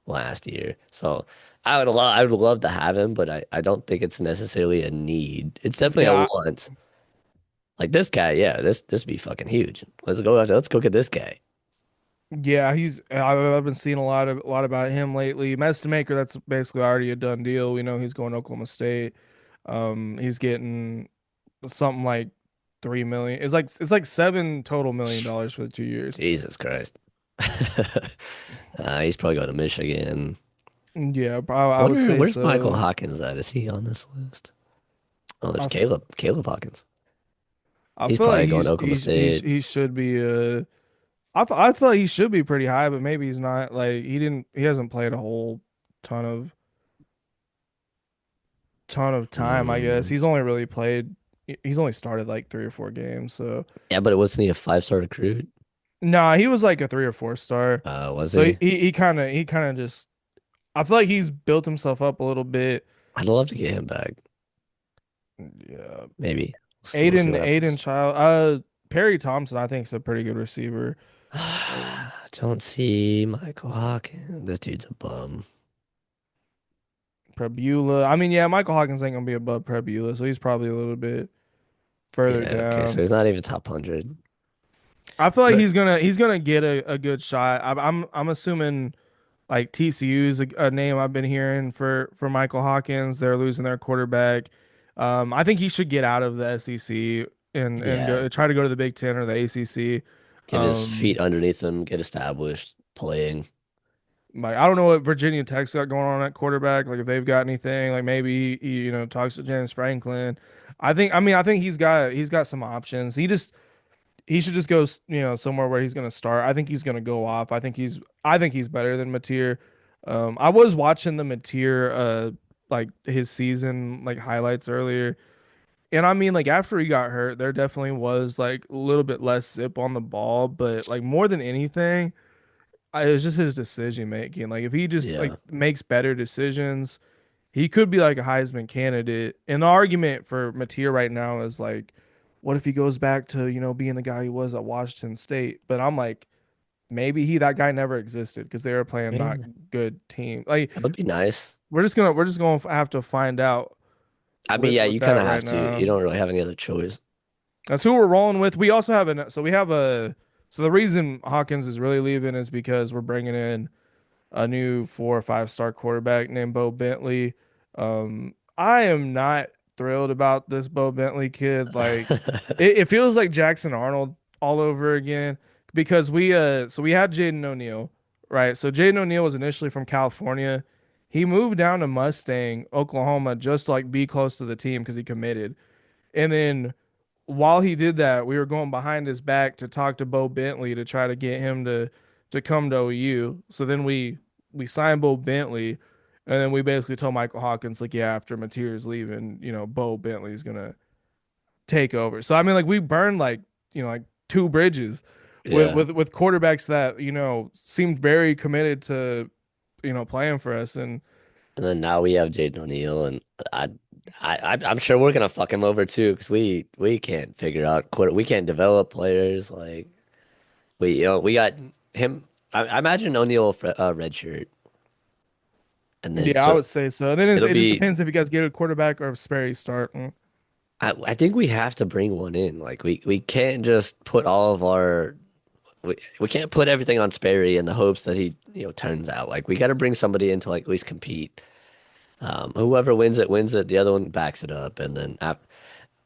last year. So I would love to have him, but I don't think it's necessarily a need. It's definitely a yeah, want. Like this guy, yeah, this be fucking huge. Let's go get this guy. yeah. I've been seeing a lot about him lately. Maker, that's basically already a done deal. We know he's going to Oklahoma State. He's getting something like 3 million. It's like $7 total million for the 2 years. Jesus Christ. He's probably going to Michigan. Yeah, I I would wonder say where's Michael so. Hawkins at? Is he on this list? Oh, there's I Caleb Hawkins. I He's feel like probably going to Oklahoma State. he should be I feel like he should be pretty high, but maybe he's not. Like he hasn't played a whole ton of time, I guess. Mm. He's only started like 3 or 4 games, so Yeah, but it wasn't he a 5-star recruit? nah, he was like a 3 or 4 star. Was So he? he kind of just I feel like he's built himself up a little bit. I'd love to get him back. Yeah. Maybe. We'll see what Aiden happens. Child, Perry Thompson, I think is a pretty good receiver. Um, Don't see Michael Hawkins. This dude's a bum. Prebula. I mean, yeah, Michael Hawkins ain't gonna be above Prebula, so he's probably a little bit. further Yeah, okay, so down. he's not even top 100. I feel like But he's gonna get a good shot. I'm assuming like TCU is a name I've been hearing for Michael Hawkins. They're losing their quarterback. I think he should get out of the SEC and yeah, go try to go to the Big Ten or the ACC. get his Um, feet underneath him, get established, playing. like I don't know what Virginia Tech's got going on at quarterback. Like if they've got anything, like maybe he talks to James Franklin. I think he's got some options. He should just go somewhere where he's gonna start. I think he's gonna go off. I think he's better than Mateer. I was watching the Mateer like his season like highlights earlier, and I mean like after he got hurt, there definitely was like a little bit less zip on the ball, but like more than anything, it was just his decision making. Like if he just like Yeah. makes better decisions, he could be like a Heisman candidate. And the argument for Mateer right now is like, what if he goes back to, being the guy he was at Washington State? But I'm like, maybe that guy never existed because they were playing not Man, good team. Like that would be nice. we're just gonna have to find out I mean, with yeah, with you kind that of right have to. You now. don't really have any other choice. That's who we're rolling with. We also have so the reason Hawkins is really leaving is because we're bringing in a new 4 or 5 star quarterback named Bo Bentley. I am not thrilled about this Bo Bentley kid. Like, it feels like Jackson Arnold all over again because we had Jaden O'Neal, right? So Jaden O'Neal was initially from California. He moved down to Mustang, Oklahoma, just to like be close to the team because he committed. And then while he did that, we were going behind his back to talk to Bo Bentley to try to get him to come to OU. So then we signed Bo Bentley, and then we basically told Michael Hawkins like, yeah, after Mateer's leaving, Bo Bentley's gonna take over. So I mean, like we burned like like 2 bridges with Yeah. with with quarterbacks that seemed very committed to playing for us, and And then now we have Jaden O'Neal, and I, I'm sure we're gonna fuck him over too, because we can't figure out quarter. We can't develop players like we got him. I imagine O'Neal redshirt, and then yeah, I so would say so. And then it'll it just be. depends if you guys get a quarterback or if Sperry start. I think we have to bring one in. Like we can't just put all of our we can't put everything on Sperry in the hopes that he turns out. Like we got to bring somebody in to like at least compete. Whoever wins it wins it. The other one backs it up, and then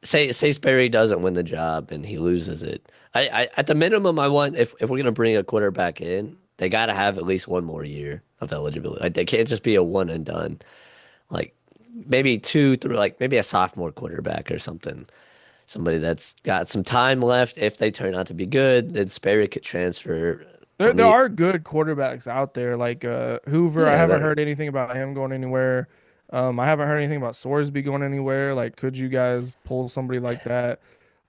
say Sperry doesn't win the job and he loses it. I at the minimum I want if we're gonna bring a quarterback in, they got to have at least one more year of eligibility. Like they can't just be a one and done. Like maybe two through like maybe a sophomore quarterback or something. Somebody that's got some time left. If they turn out to be good, then Sperry could transfer There from there the are good quarterbacks out there like Hoover. I yeah haven't that heard anything about him going anywhere. I haven't heard anything about Sorsby going anywhere. Like, could you guys pull somebody like that?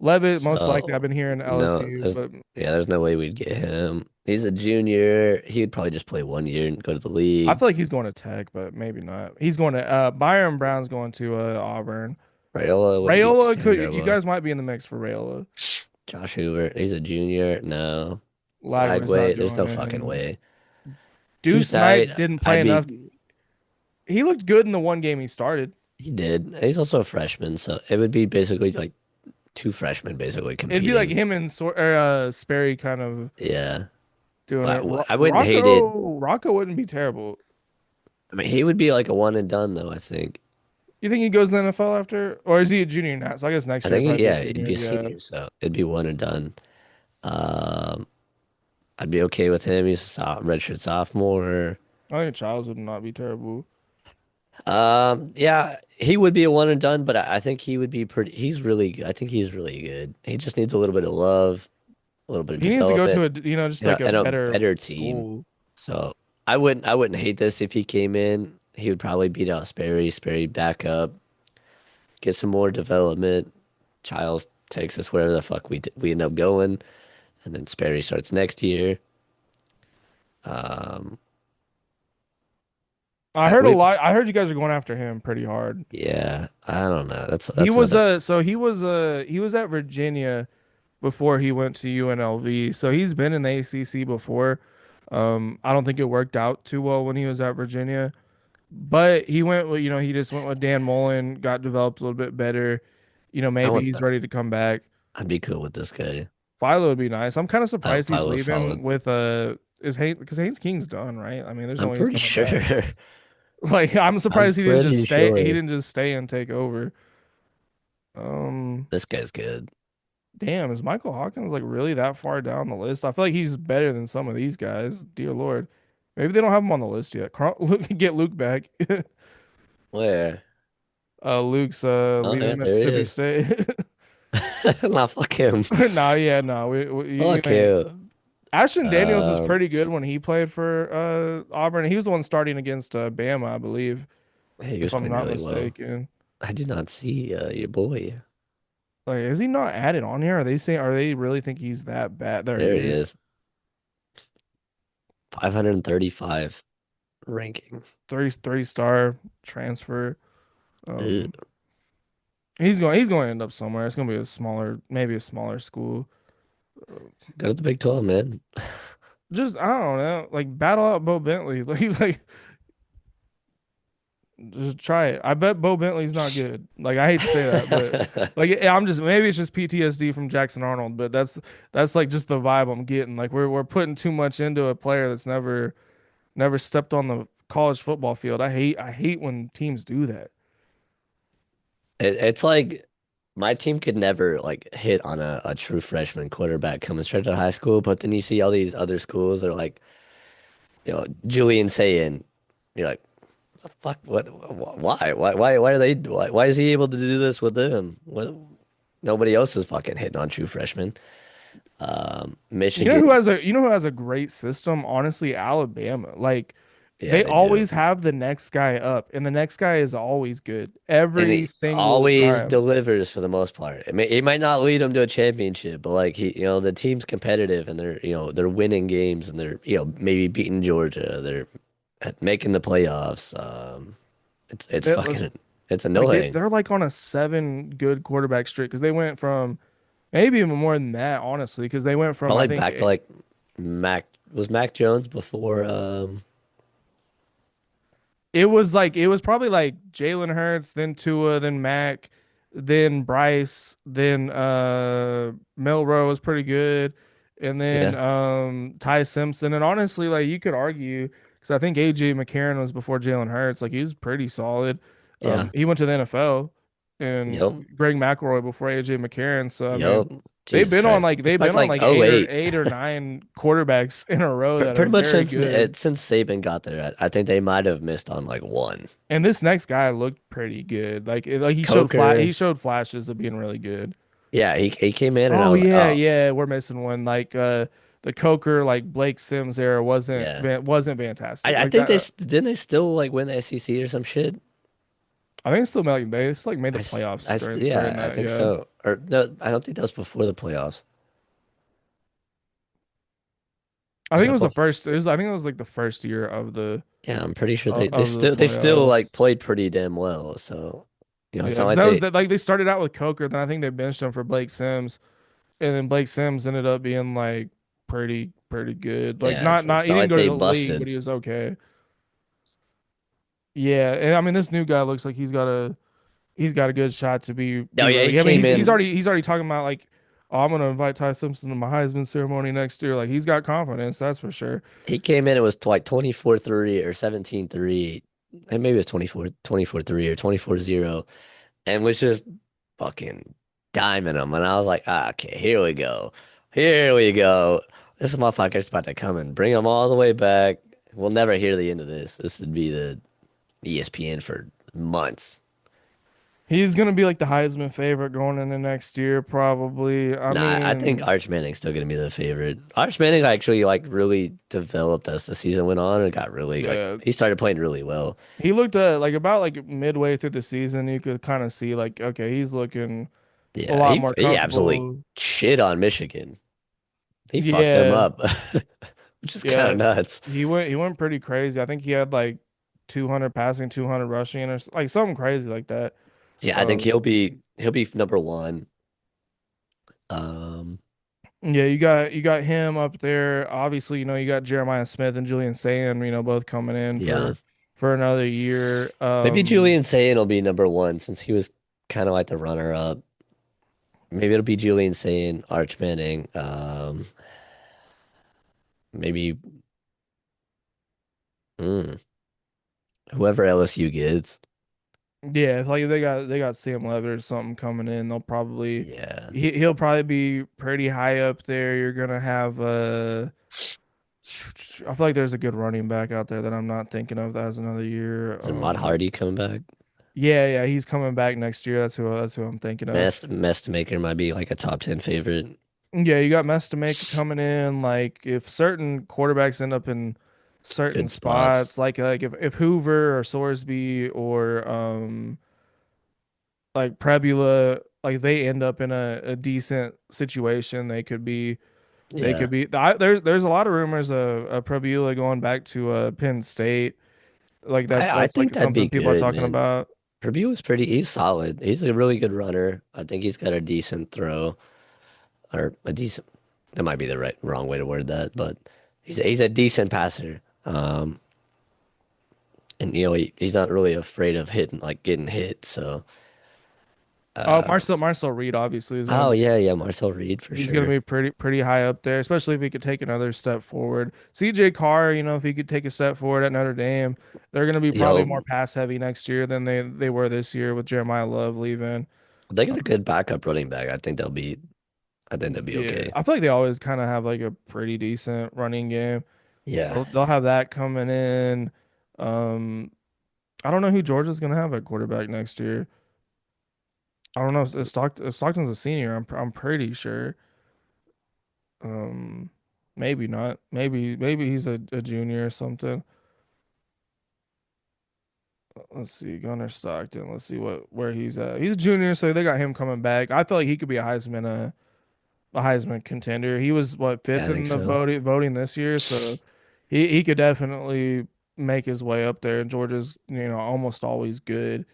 Levitt, most likely. I've so been hearing no LSU, there's but yeah there's no way we'd get him. He's a junior. He'd probably just play 1 year and go to the I league. feel like he's going to Tech, but maybe not. He's going to Byron Brown's going to Auburn. Rayola wouldn't be Rayola could you terrible. guys might be in the mix for Rayola. Josh Hoover, he's a junior. No. Lagway's not Lagway, there's no fucking joining. way. Deuce Tuesday, Knight didn't play I'd enough. be. He looked good in the one game he started. He did. He's also a freshman, so it would be basically like two freshmen basically It'd be like competing. him and Sperry kind of Yeah. doing it. I wouldn't hate it. Rocco wouldn't be terrible. I mean, he would be like a one and done though, I think. You think he goes to the NFL after, or is he a junior now? So I guess next I year he'll think probably be a yeah, he'd senior. be a Yeah, senior, so it'd be one and done. Um, I'd be okay with him. He's a redshirt sophomore. I think Childs would not be terrible. Yeah, he would be a one and done, but I think he would be pretty. He's really good. I think he's really good. He just needs a little bit of love, a little bit of He needs to go to development, just like a and a better better team. school. So I wouldn't hate this if he came in. He would probably beat out Sperry back up, get some more development. Childs takes us wherever the fuck we end up going, and then Sperry starts next year. Um, I heard a we lot. I heard you guys are going after him pretty hard. yeah, I don't know. He That's was another. he was at Virginia before he went to UNLV. So he's been in the ACC before. I don't think it worked out too well when he was at Virginia. But he went with, he just went with Dan Mullen, got developed a little bit better. I maybe want he's ready to come back. I'd be cool with this guy. Philo would be nice. I'm kind of surprised he's Philo's leaving solid. with is Haynes because Haynes King's done, right? I mean, there's no I'm way he's pretty coming sure. back. Like, I'm I'm surprised he didn't just pretty stay. He sure didn't just stay and take over. Um, this guy's good. Damn, is Michael Hawkins like really that far down the list? I feel like he's better than some of these guys. Dear Lord, maybe they don't have him on the list yet. Get Luke back. Where? Luke's Oh yeah, leaving there he Mississippi is. State. Nah, fuck him. Nah, yeah, no, you Fuck ain't. him. Ashton Daniels was Um, pretty good when he played for Auburn. He was the one starting against Bama, I believe, he if was I'm playing not really well. mistaken. I did not see your boy. Like, is he not added on here? Are they really think he's that bad? There he There he is. is. 535 ranking. Three star transfer. Um, Ugh. he's going to end up somewhere. It's going to be a smaller, maybe a smaller school. Uh, Go to the Big 12, man. just I don't know, like battle out Bo Bentley. Like just try it. I bet Bo Bentley's not good. Like I hate to say that, but like I'm just maybe it's just PTSD from Jackson Arnold, but that's like just the vibe I'm getting. Like we're putting too much into a player that's never stepped on the college football field. I hate when teams do that. It's like my team could never like hit on a true freshman quarterback coming straight out of high school, but then you see all these other schools that are like, Julian Sayin. You're like, the fuck? What? Why are they? Why is he able to do this with them? What? Nobody else is fucking hitting on true freshmen. Michigan, You know who has a great system? Honestly, Alabama. Like yeah, they they do. always have the next guy up, and the next guy is always good And every he single always time. delivers for the most part. He might not lead them to a championship, but like the team's competitive and they're winning games and they're maybe beating Georgia. They're making the playoffs. It's That was fucking it's like annoying. they're like on a seven good quarterback streak because they went from maybe even more than that, honestly, because they went from I Probably think back to like Mac Jones before. it was probably like Jalen Hurts, then Tua, then Mac, then Bryce, then Milrow was pretty good, and then Yeah, Ty Simpson. And honestly, like you could argue because I think AJ McCarron was before Jalen Hurts, like he was pretty solid. yeah, He went to the NFL and yep, Greg McElroy before AJ McCarron. So I mean yep. Jesus Christ, it's they've back been to on like like oh eight. eight or nine quarterbacks in a row that are Pretty much very since good. since Saban got there, I think they might have missed on like one. And this next guy looked pretty good. Like he Coker, showed flashes of being really good. yeah, he came in and I Oh was like, yeah, oh yeah, we're missing one. Like the Coker like Blake Sims era yeah. wasn't fantastic. I Like think that didn't they still like win the SEC or some shit. I think it's still like they just like made the playoffs during Yeah, I that. think Yeah. so. Or no, I don't think that was before the playoffs. I Was think it that was the both? first I think it was like the first year of Yeah, I'm pretty sure of the they still like playoffs. played pretty damn well. So, it's Yeah, not because like that was they that like they started out with Coker, then I think they benched him for Blake Sims, and then Blake Sims ended up being like pretty good. Like yeah, not it's he not didn't like go to they the league, but busted. he was okay. Yeah, and I mean this new guy looks like he's got a good shot to Oh be yeah, he really. I mean came in. he's already talking about like, oh, I'm gonna invite Ty Simpson to my Heisman ceremony next year. Like he's got confidence, that's for sure. He came in. It was like 24-3 or 17-3, and maybe it was 24-3 or 24-0, and was just fucking diming them. And I was like, okay, here we go. Here we go. This motherfucker's about to come and bring them all the way back. We'll never hear the end of this. This would be the ESPN for months. He's gonna be like the Heisman favorite going into next year, probably. I Nah, I think mean, Arch Manning's still gonna be the favorite. Arch Manning actually like really developed as the season went on and got really like yeah, he started playing really well. he looked like about like midway through the season, you could kind of see like, okay, he's looking a Yeah, lot more he absolutely comfortable. shit on Michigan. He fucked them Yeah, up, which is kind of yeah, nuts. he went pretty crazy. I think he had like 200 passing, 200 rushing, or like something crazy like that. Yeah, I think Um, he'll be number one. Um, yeah, you got him up there. Obviously, you got Jeremiah Smith and Julian Sayin, both coming in yeah, for another year. maybe Julian Sayin will be number one since he was kind of like the runner up. maybe it'll be Julian Sane, Arch Manning, maybe mm, whoever LSU gets. Yeah, like they got Sam Levitt or something coming in. They'll probably Yeah. he'll probably be pretty high up there. You're gonna have I feel like there's a good running back out there that I'm not thinking of that has another year. Is it Mod Hardy coming back? Yeah, he's coming back next year. That's who I'm thinking of. Master might be like a top 10 favorite. Yeah, you got mess to make coming in. Like if certain quarterbacks end up in certain Good spots. spots, like if Hoover or Sorsby or like Prebula, like they end up in a decent situation, they Yeah. could be. There's a lot of rumors of Prebula going back to Penn State. Like I that's think like that'd be something people are good, talking man. about. Purdue is he's solid. He's a really good runner. I think he's got a decent throw or a decent, that might be the wrong way to word that, but he's a decent passer. And he's not really afraid of hitting, like getting hit. So, Oh, uh, Marcel Reed obviously is gonna oh be. yeah, Marcel Reed for He's gonna sure. be pretty high up there, especially if he could take another step forward. CJ Carr, if he could take a step forward at Notre Dame, they're gonna be probably more Yo, pass heavy next year than they were this year with Jeremiah Love leaving. they Uh, got a good backup running back. I think they'll be yeah, okay. I feel like they always kind of have like a pretty decent running game, Yeah. so they'll have that coming in. Um, I don't know who Georgia's gonna have at quarterback next year. I don't know. Stockton's a senior. I'm pretty sure. Um, maybe not. Maybe he's a junior or something. Let's see, Gunnar Stockton. Let's see where he's at. He's a junior, so they got him coming back. I feel like he could be a Heisman contender. He was what Yeah, fifth I think in the so. voting this year, so he could definitely make his way up there. And Georgia's almost always good.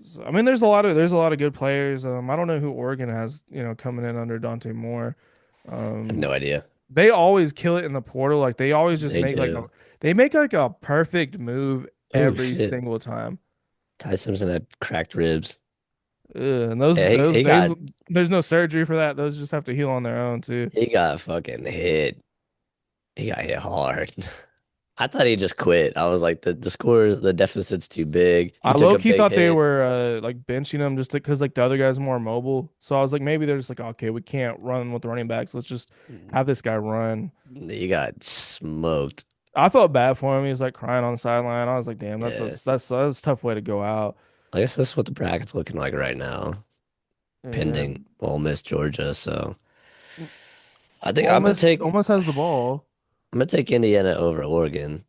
So, I mean, there's a lot of good players. I don't know who Oregon has coming in under Dante Moore. I have Um, no idea. they always kill it in the portal. Like they always just They do. make like a perfect move Oh every shit. single time. Ty Simpson had cracked ribs. Ugh, and those Yeah, those days, there's no surgery for that. Those just have to heal on their own too. he got fucking hit. He got hit hard. I thought he just quit. I was like, the scores, the deficit's too big. He I took low a key big thought they hit. were like benching him just because like the other guy's more mobile. So I was like, maybe they're just like, okay, we can't run with the running backs. Let's just have this guy run. He got smoked. I felt bad for him. He was like crying on the sideline. I was like, damn, Yeah. that's a tough way to go out. I guess that's what the bracket's looking like right now, Yeah. pending Ole Miss, Georgia. So I think Almost has the ball. I'm gonna take Indiana over Oregon.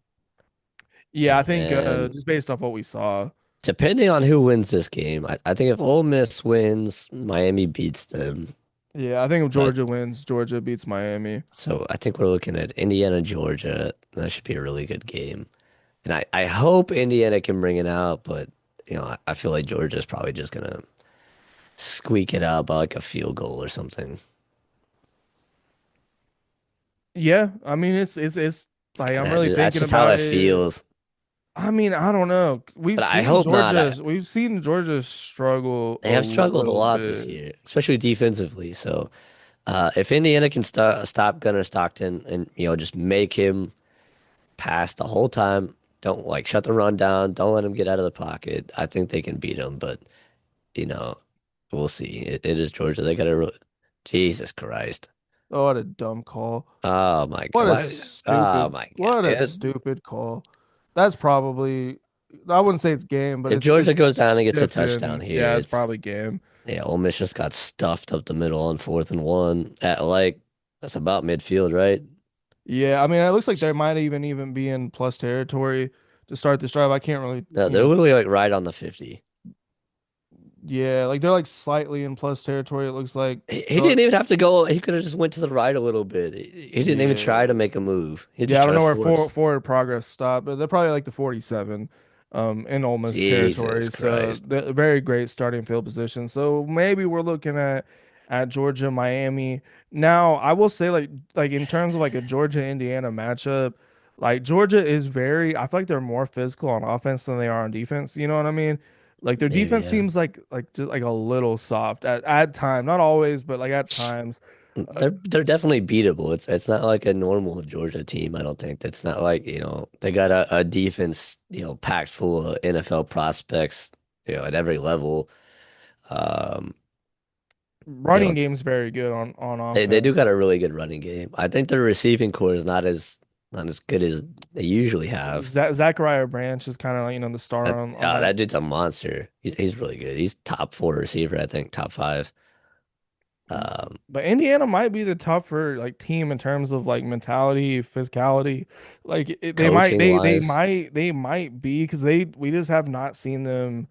Yeah, I And think then just based off what we saw. depending on who wins this game, I think if Ole Miss wins, Miami beats them. Yeah, I think if But Georgia wins, Georgia beats Miami. so I think we're looking at Indiana, Georgia. That should be a really good game. And I hope Indiana can bring it out, but I feel like Georgia's probably just gonna squeak it out by like a field goal or something. Yeah, I mean it's like I'm really That's thinking just how about it it. feels. I mean, I don't know. But I hope not. We've seen Georgia struggle They a have struggled a little lot this bit. year, especially defensively. So if Indiana can stop Gunnar Stockton and just make him pass the whole time, don't like shut the run down, don't let him get out of the pocket. I think they can beat him, but you know, we'll see. It is Georgia. They got to. Jesus Christ. Oh, what a dumb call. Oh my God. Why? Oh my God. What a stupid call. That's probably I wouldn't say it's game, but If it's Georgia it's goes down and gets a touchdown stiffing. here, Yeah, it's it's probably game. yeah, Ole Miss just got stuffed up the middle on 4th and 1 at like that's about midfield, right? Yeah, I mean, it looks like they might even be in plus territory to start this drive. I can't really, No, they're literally like right on the 50. yeah, like they're like slightly in plus territory. It looks like He so. didn't even have to go. He could have just went to the right a little bit. He didn't even try to Yeah, make a move. He just yeah, I don't tried to know where force. forward progress stopped, but they're probably like the 47, in Ole Miss Jesus territory. So Christ. they're very great starting field position. So maybe we're looking at Georgia, Miami. Now, I will say like in terms of like a Georgia Indiana matchup, like Georgia is very. I feel like they're more physical on offense than they are on defense. You know what I mean? Like their Maybe, defense yeah. seems like just like a little soft at time, not always, but like at times. Uh, They're definitely beatable. It's not like a normal Georgia team, I don't think. It's not like, they got a defense, packed full of NFL prospects, at every level. Um, you Running know, game's very good on they do got offense. a really good running game. I think their receiving core is not as good as they usually have. Zachariah Branch is kind of like, the star on that. That dude's a monster. He's really good. He's top four receiver, I think, top five. Um, But Indiana might be the tougher like team in terms of like mentality, physicality. Like they might Coaching wise, they might be because we just have not seen them.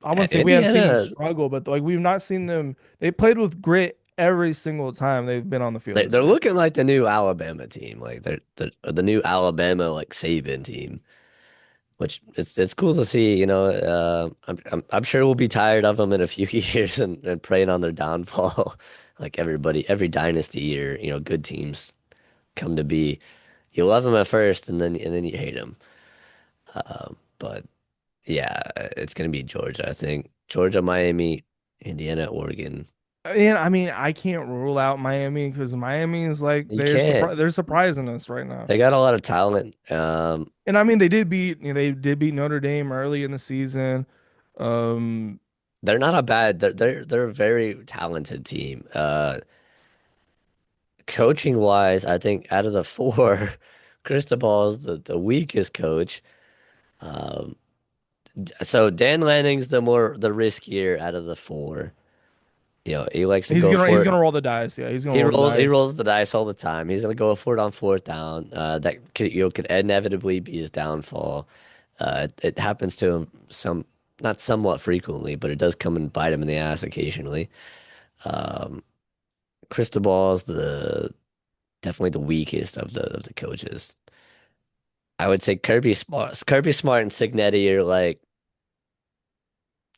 I wouldn't say we haven't seen them Indiana, struggle, but like we've not seen them. They played with grit every single time they've been on the field this they're year. looking like the new Alabama team, like they're the new Alabama like Saban team, which it's cool to see. I'm sure we'll be tired of them in a few years and preying on their downfall, like every dynasty year. Good teams come to be. You love them at first, and then you hate them. But yeah, it's gonna be Georgia. I think Georgia, Miami, Indiana, Oregon. And I mean, I can't rule out Miami because Miami is like You can't. they're surprising us right now. They got a lot of talent. And I mean, they did beat Notre Dame early in the season. Um, They're not a bad. They're a very talented team. Coaching wise, I think out of the four, Cristobal's the weakest coach. Um, so Dan Lanning's the riskier out of the four. He likes to go he's for it. gonna roll the dice. Yeah, he's gonna He roll the rolls he dice. rolls the dice all the time. He's gonna go for it on fourth down. That could inevitably be his downfall. It happens to him not somewhat frequently, but it does come and bite him in the ass occasionally. Um, Cristobal's the definitely the weakest of the coaches. I would say Kirby Smart and Signetti are like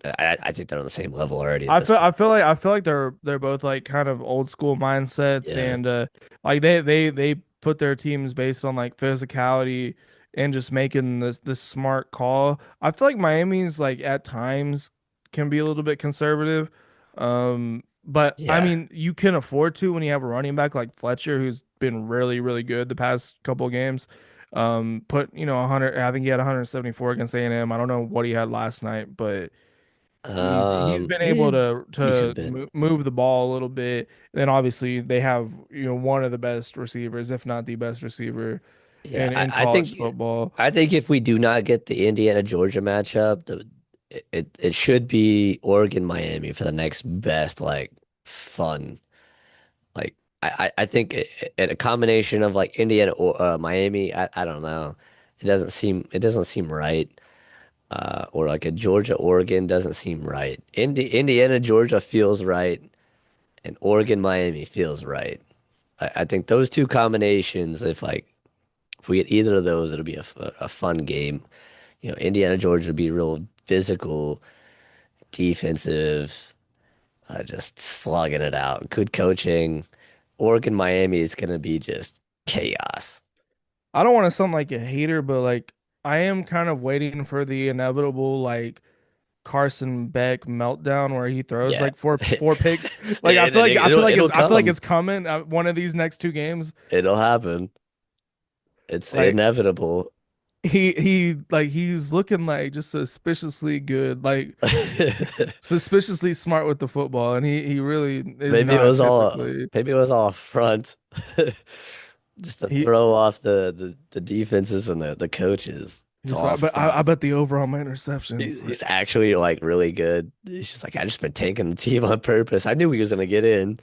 I think they're on the same level already at this point. I feel like they're both like kind of old school mindsets Yeah. and like they put their teams based on like physicality and just making this smart call. I feel like Miami's like at times can be a little bit conservative. But I Yeah. mean you can afford to when you have a running back like Fletcher who's been really good the past couple of games. Put 100 I think he had 174 against A&M. I don't know what he had last night, but he's been able Yeah, to decent bit. move the ball a little bit. Then obviously they have one of the best receivers, if not the best receiver Yeah, in I college think football. I think if we do not get the Indiana Georgia matchup, it should be Oregon Miami for the next best like fun. Like I think a combination of like Indiana or Miami, I don't know. It doesn't seem right. Or like a Georgia Oregon doesn't seem right. Indiana Georgia feels right, and Oregon Miami feels right. I think those two combinations, if we get either of those, it'll be a fun game. Indiana Georgia would be real physical, defensive, just slugging it out. Good coaching. Oregon Miami is gonna be just chaos. I don't want to sound like a hater, but like I am kind of waiting for the inevitable like Carson Beck meltdown where he throws Yeah, like four picks. Like it'll I feel like come. it's coming one of these next two games. It'll happen. It's Like inevitable. he's looking like just suspiciously good, like suspiciously smart with the football, and he really is Maybe it not was all typically. maybe it was all front. Just to He throw off the defenses and the coaches. It's he's all like, but I front. bet the over on my interceptions. He's actually like really good. He's just like, I just been tanking the team on purpose. I knew he was gonna get in.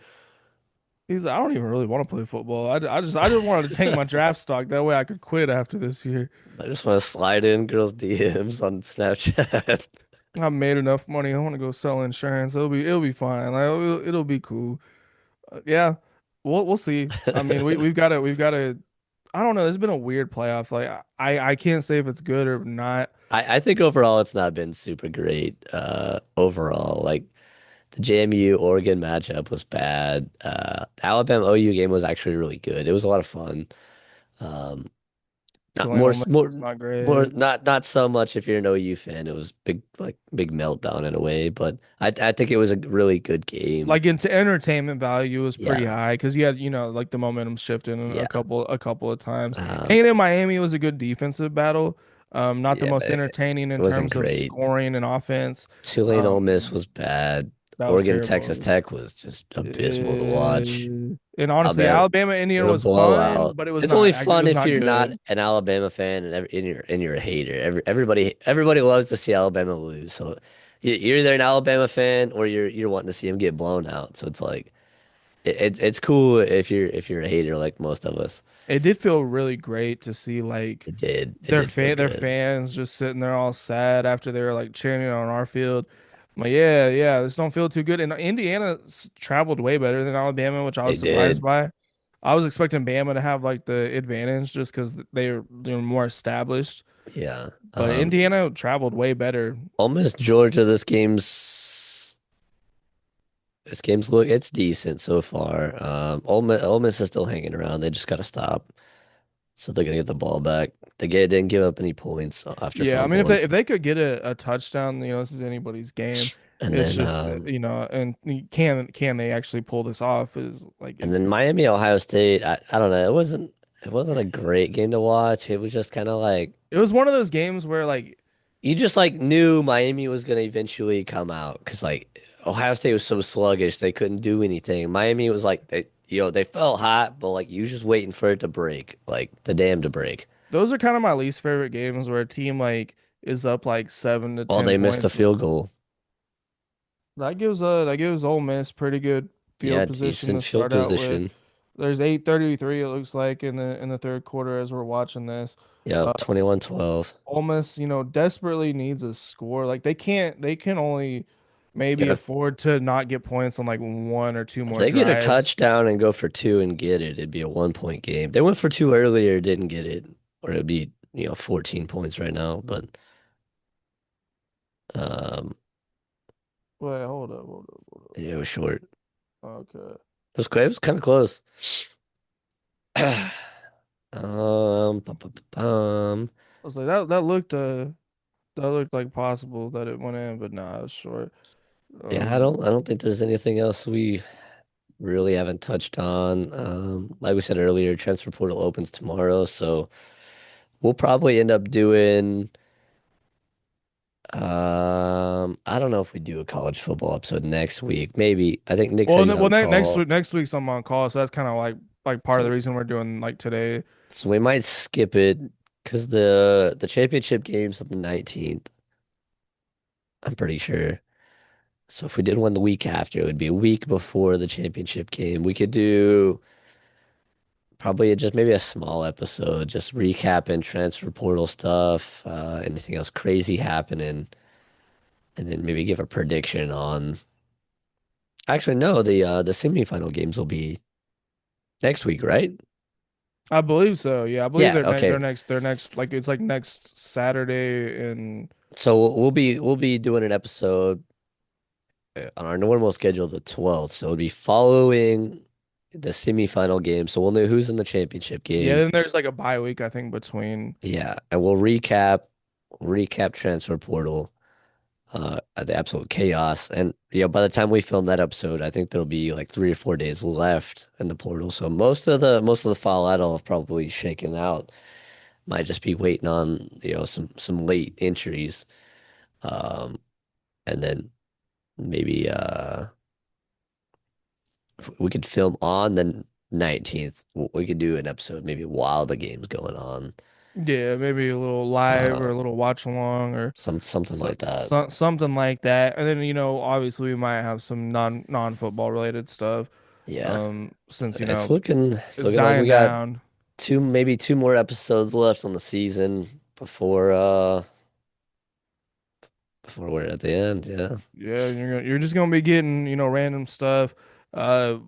He's I don't even really want to play football. I just wanted to tank my draft stock that way I could quit after this year. I just want to slide in girls' DMs on Snapchat. I made enough money. I want to go sell insurance. It'll be fine. Like it'll be cool. Yeah, we'll see. I mean, we've got to. I don't know. There's been a weird playoff. Like I can't say if it's good or not. I think overall it's not been super great. Overall, like the JMU Oregon matchup was bad. Alabama OU game was actually really good. It was a lot of fun. Um, Not Tulane more, Ole Miss more, was not more. great. Not so much if you're an OU fan. It was big, like big meltdown in a way, but I think it was a really good game. Like into entertainment value was pretty Yeah, high because you had like the momentum shifting yeah, a couple of times. um, And in Miami, it was a good defensive battle. Not the yeah. most It entertaining in wasn't terms of great. scoring and offense. Tulane Ole Miss Um, was bad. that was Oregon Texas terrible. Tech was just abysmal to watch. And honestly, Alabama, Alabama it Indiana was a was fun, blowout. but it was It's only not it fun was if not you're not good. an Alabama fan and you're a hater. Everybody loves to see Alabama lose. So you're either an Alabama fan or you're wanting to see them get blown out. So it's like it's cool if you're a hater like most of us. It did feel really great to see like It did. It did feel their good. fans just sitting there all sad after they were like cheering on our field. I'm like, yeah, yeah, this don't feel too good. And Indiana traveled way better than Alabama, which I They was surprised did. by. I was expecting Bama to have like the advantage just because they're more established. Yeah. But Indiana traveled way better. Ole Miss Georgia. This game's look, it's decent so far. Ole Miss is still hanging around. They just got to stop. So they're gonna get the ball back. Didn't give up any points after Yeah, I mean, fumbling. if they could get a touchdown, this is anybody's game. And It's then just and can they actually pull this off? Is like Miami, Ohio State. I don't know. It wasn't a great game to watch. It was just kind of like it was one of those games where like you just like knew Miami was gonna eventually come out because like Ohio State was so sluggish they couldn't do anything. Miami was like they felt hot, but like you was just waiting for it to break, like the dam to break. those are kind of my least favorite games where a team like is up like seven to Well, ten they missed a points. field goal. That gives Ole Miss pretty good Yeah, field position to decent field start out with. position. There's 8:33 it looks like in the third quarter as we're watching this. Yep, 21-12. Ole Miss, desperately needs a score. Like they can only maybe Yeah, afford to not get points on like one or two if more they get a drives. touchdown and go for two and get it, it'd be a 1 point game. They went for two earlier, didn't get it, or it'd be 14 points right now. But um, Wait, hold up, hold up. yeah, it was short. Okay. It was kind of close. Bum, bum, bum, bum. I was like that looked like possible that it went in, but nah, it was short. Yeah, Um, I don't think there's anything else we really haven't touched on. Like we said earlier, transfer portal opens tomorrow, so we'll probably end up doing. I don't know if we do a college football episode next week. Maybe. I think Nick said he's on call. next week's I'm on call, so that's kind of like part of the So, reason we're doing like today. so we might skip it because the championship game's on the 19th. I'm pretty sure. So if we did one the week after, it would be a week before the championship game. We could do probably just maybe a small episode, just recapping transfer portal stuff, anything else crazy happening, and then maybe give a prediction on. Actually, no, the semifinal games will be next week, right? I believe so. Yeah, I believe Yeah, okay. they're next like it's like next Saturday and So we'll be doing an episode on our normal schedule the 12th. So it'll be following the semifinal game. So we'll know who's in the championship yeah, game. then there's like a bye week I think between. Yeah, and we'll recap transfer portal, the absolute chaos. And by the time we film that episode, I think there'll be like 3 or 4 days left in the portal. So most of the fallout will have probably shaken out. Might just be waiting on, some late entries. Um, and then maybe if we could film on the 19th. We could do an episode maybe while the game's going on. Yeah, maybe a little live or Uh, a little watch along or something like that. something like that. And then, obviously we might have some non-football related stuff. Yeah. Since, It's it's looking like we dying got down. maybe two more episodes left on the season before we're at the end. Yeah. Yeah, you're just gonna be getting, random stuff. Uh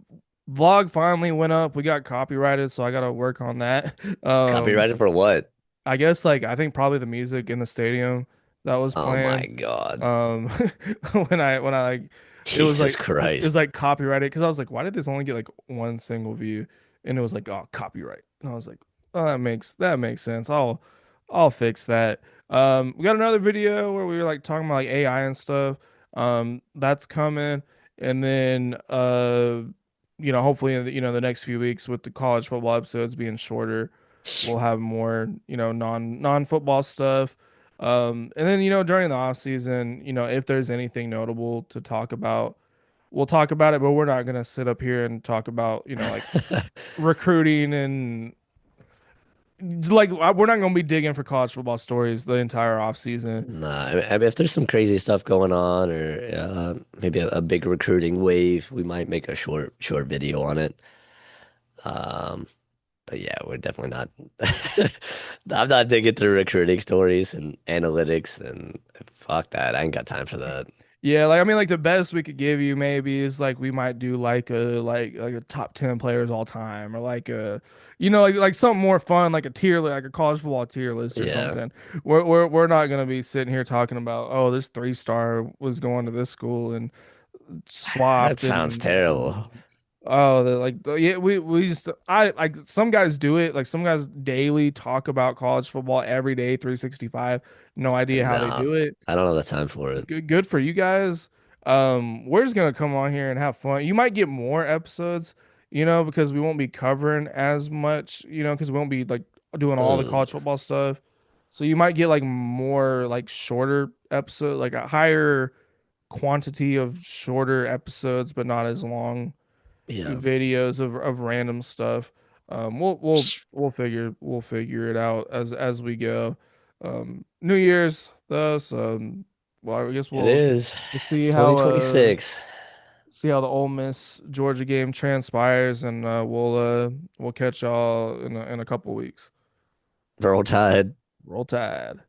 Vlog finally went up. We got copyrighted, so I gotta work on that. Copyrighted for what? I guess like I think probably the music in the stadium that was Oh my playing. God. Um when I like Jesus it was Christ. like copyrighted because I was like, why did this only get like one single view? And it was like, oh, copyright. And I was like, Oh, that makes sense. I'll fix that. We got another video where we were like talking about like AI and stuff. That's coming, and then hopefully in the next few weeks with the college football episodes being shorter, we'll have more non-football stuff. And then during the off season, if there's anything notable to talk about, we'll talk about it, but we're not gonna sit up here and talk about like recruiting and like we're not gonna be digging for college football stories the entire off season. Nah, I mean, if there's some crazy stuff going on, or maybe a big recruiting wave, we might make a short video on it. Um, but yeah, we're definitely not. I'm not digging through recruiting stories and analytics and fuck that. I ain't got time for that. Yeah, like I mean, like the best we could give you maybe is like we might do like a top 10 players all time, or like a like something more fun, like a tier like a college football tier list or Yeah, something. We're not gonna be sitting here talking about, oh, this 3-star was going to this school and that swapped sounds terrible. and oh, yeah, we just I like some guys do it. Like some guys daily talk about college football every day, 365. No idea how they No, do it. I don't have the time for it. Good for you guys. We're just gonna come on here and have fun. You might get more episodes, because we won't be covering as much, because we won't be like doing all the Mm, college football stuff. So you might get like more like shorter episode, like a higher quantity of shorter episodes, but not as long yeah, videos of random stuff. We'll figure it out as we go. New Year's though, so well, I guess it we'll is. we'll It's 2026. see how the Ole Miss Georgia game transpires, and we'll catch y'all in a couple weeks. Roll Tide. Roll Tide.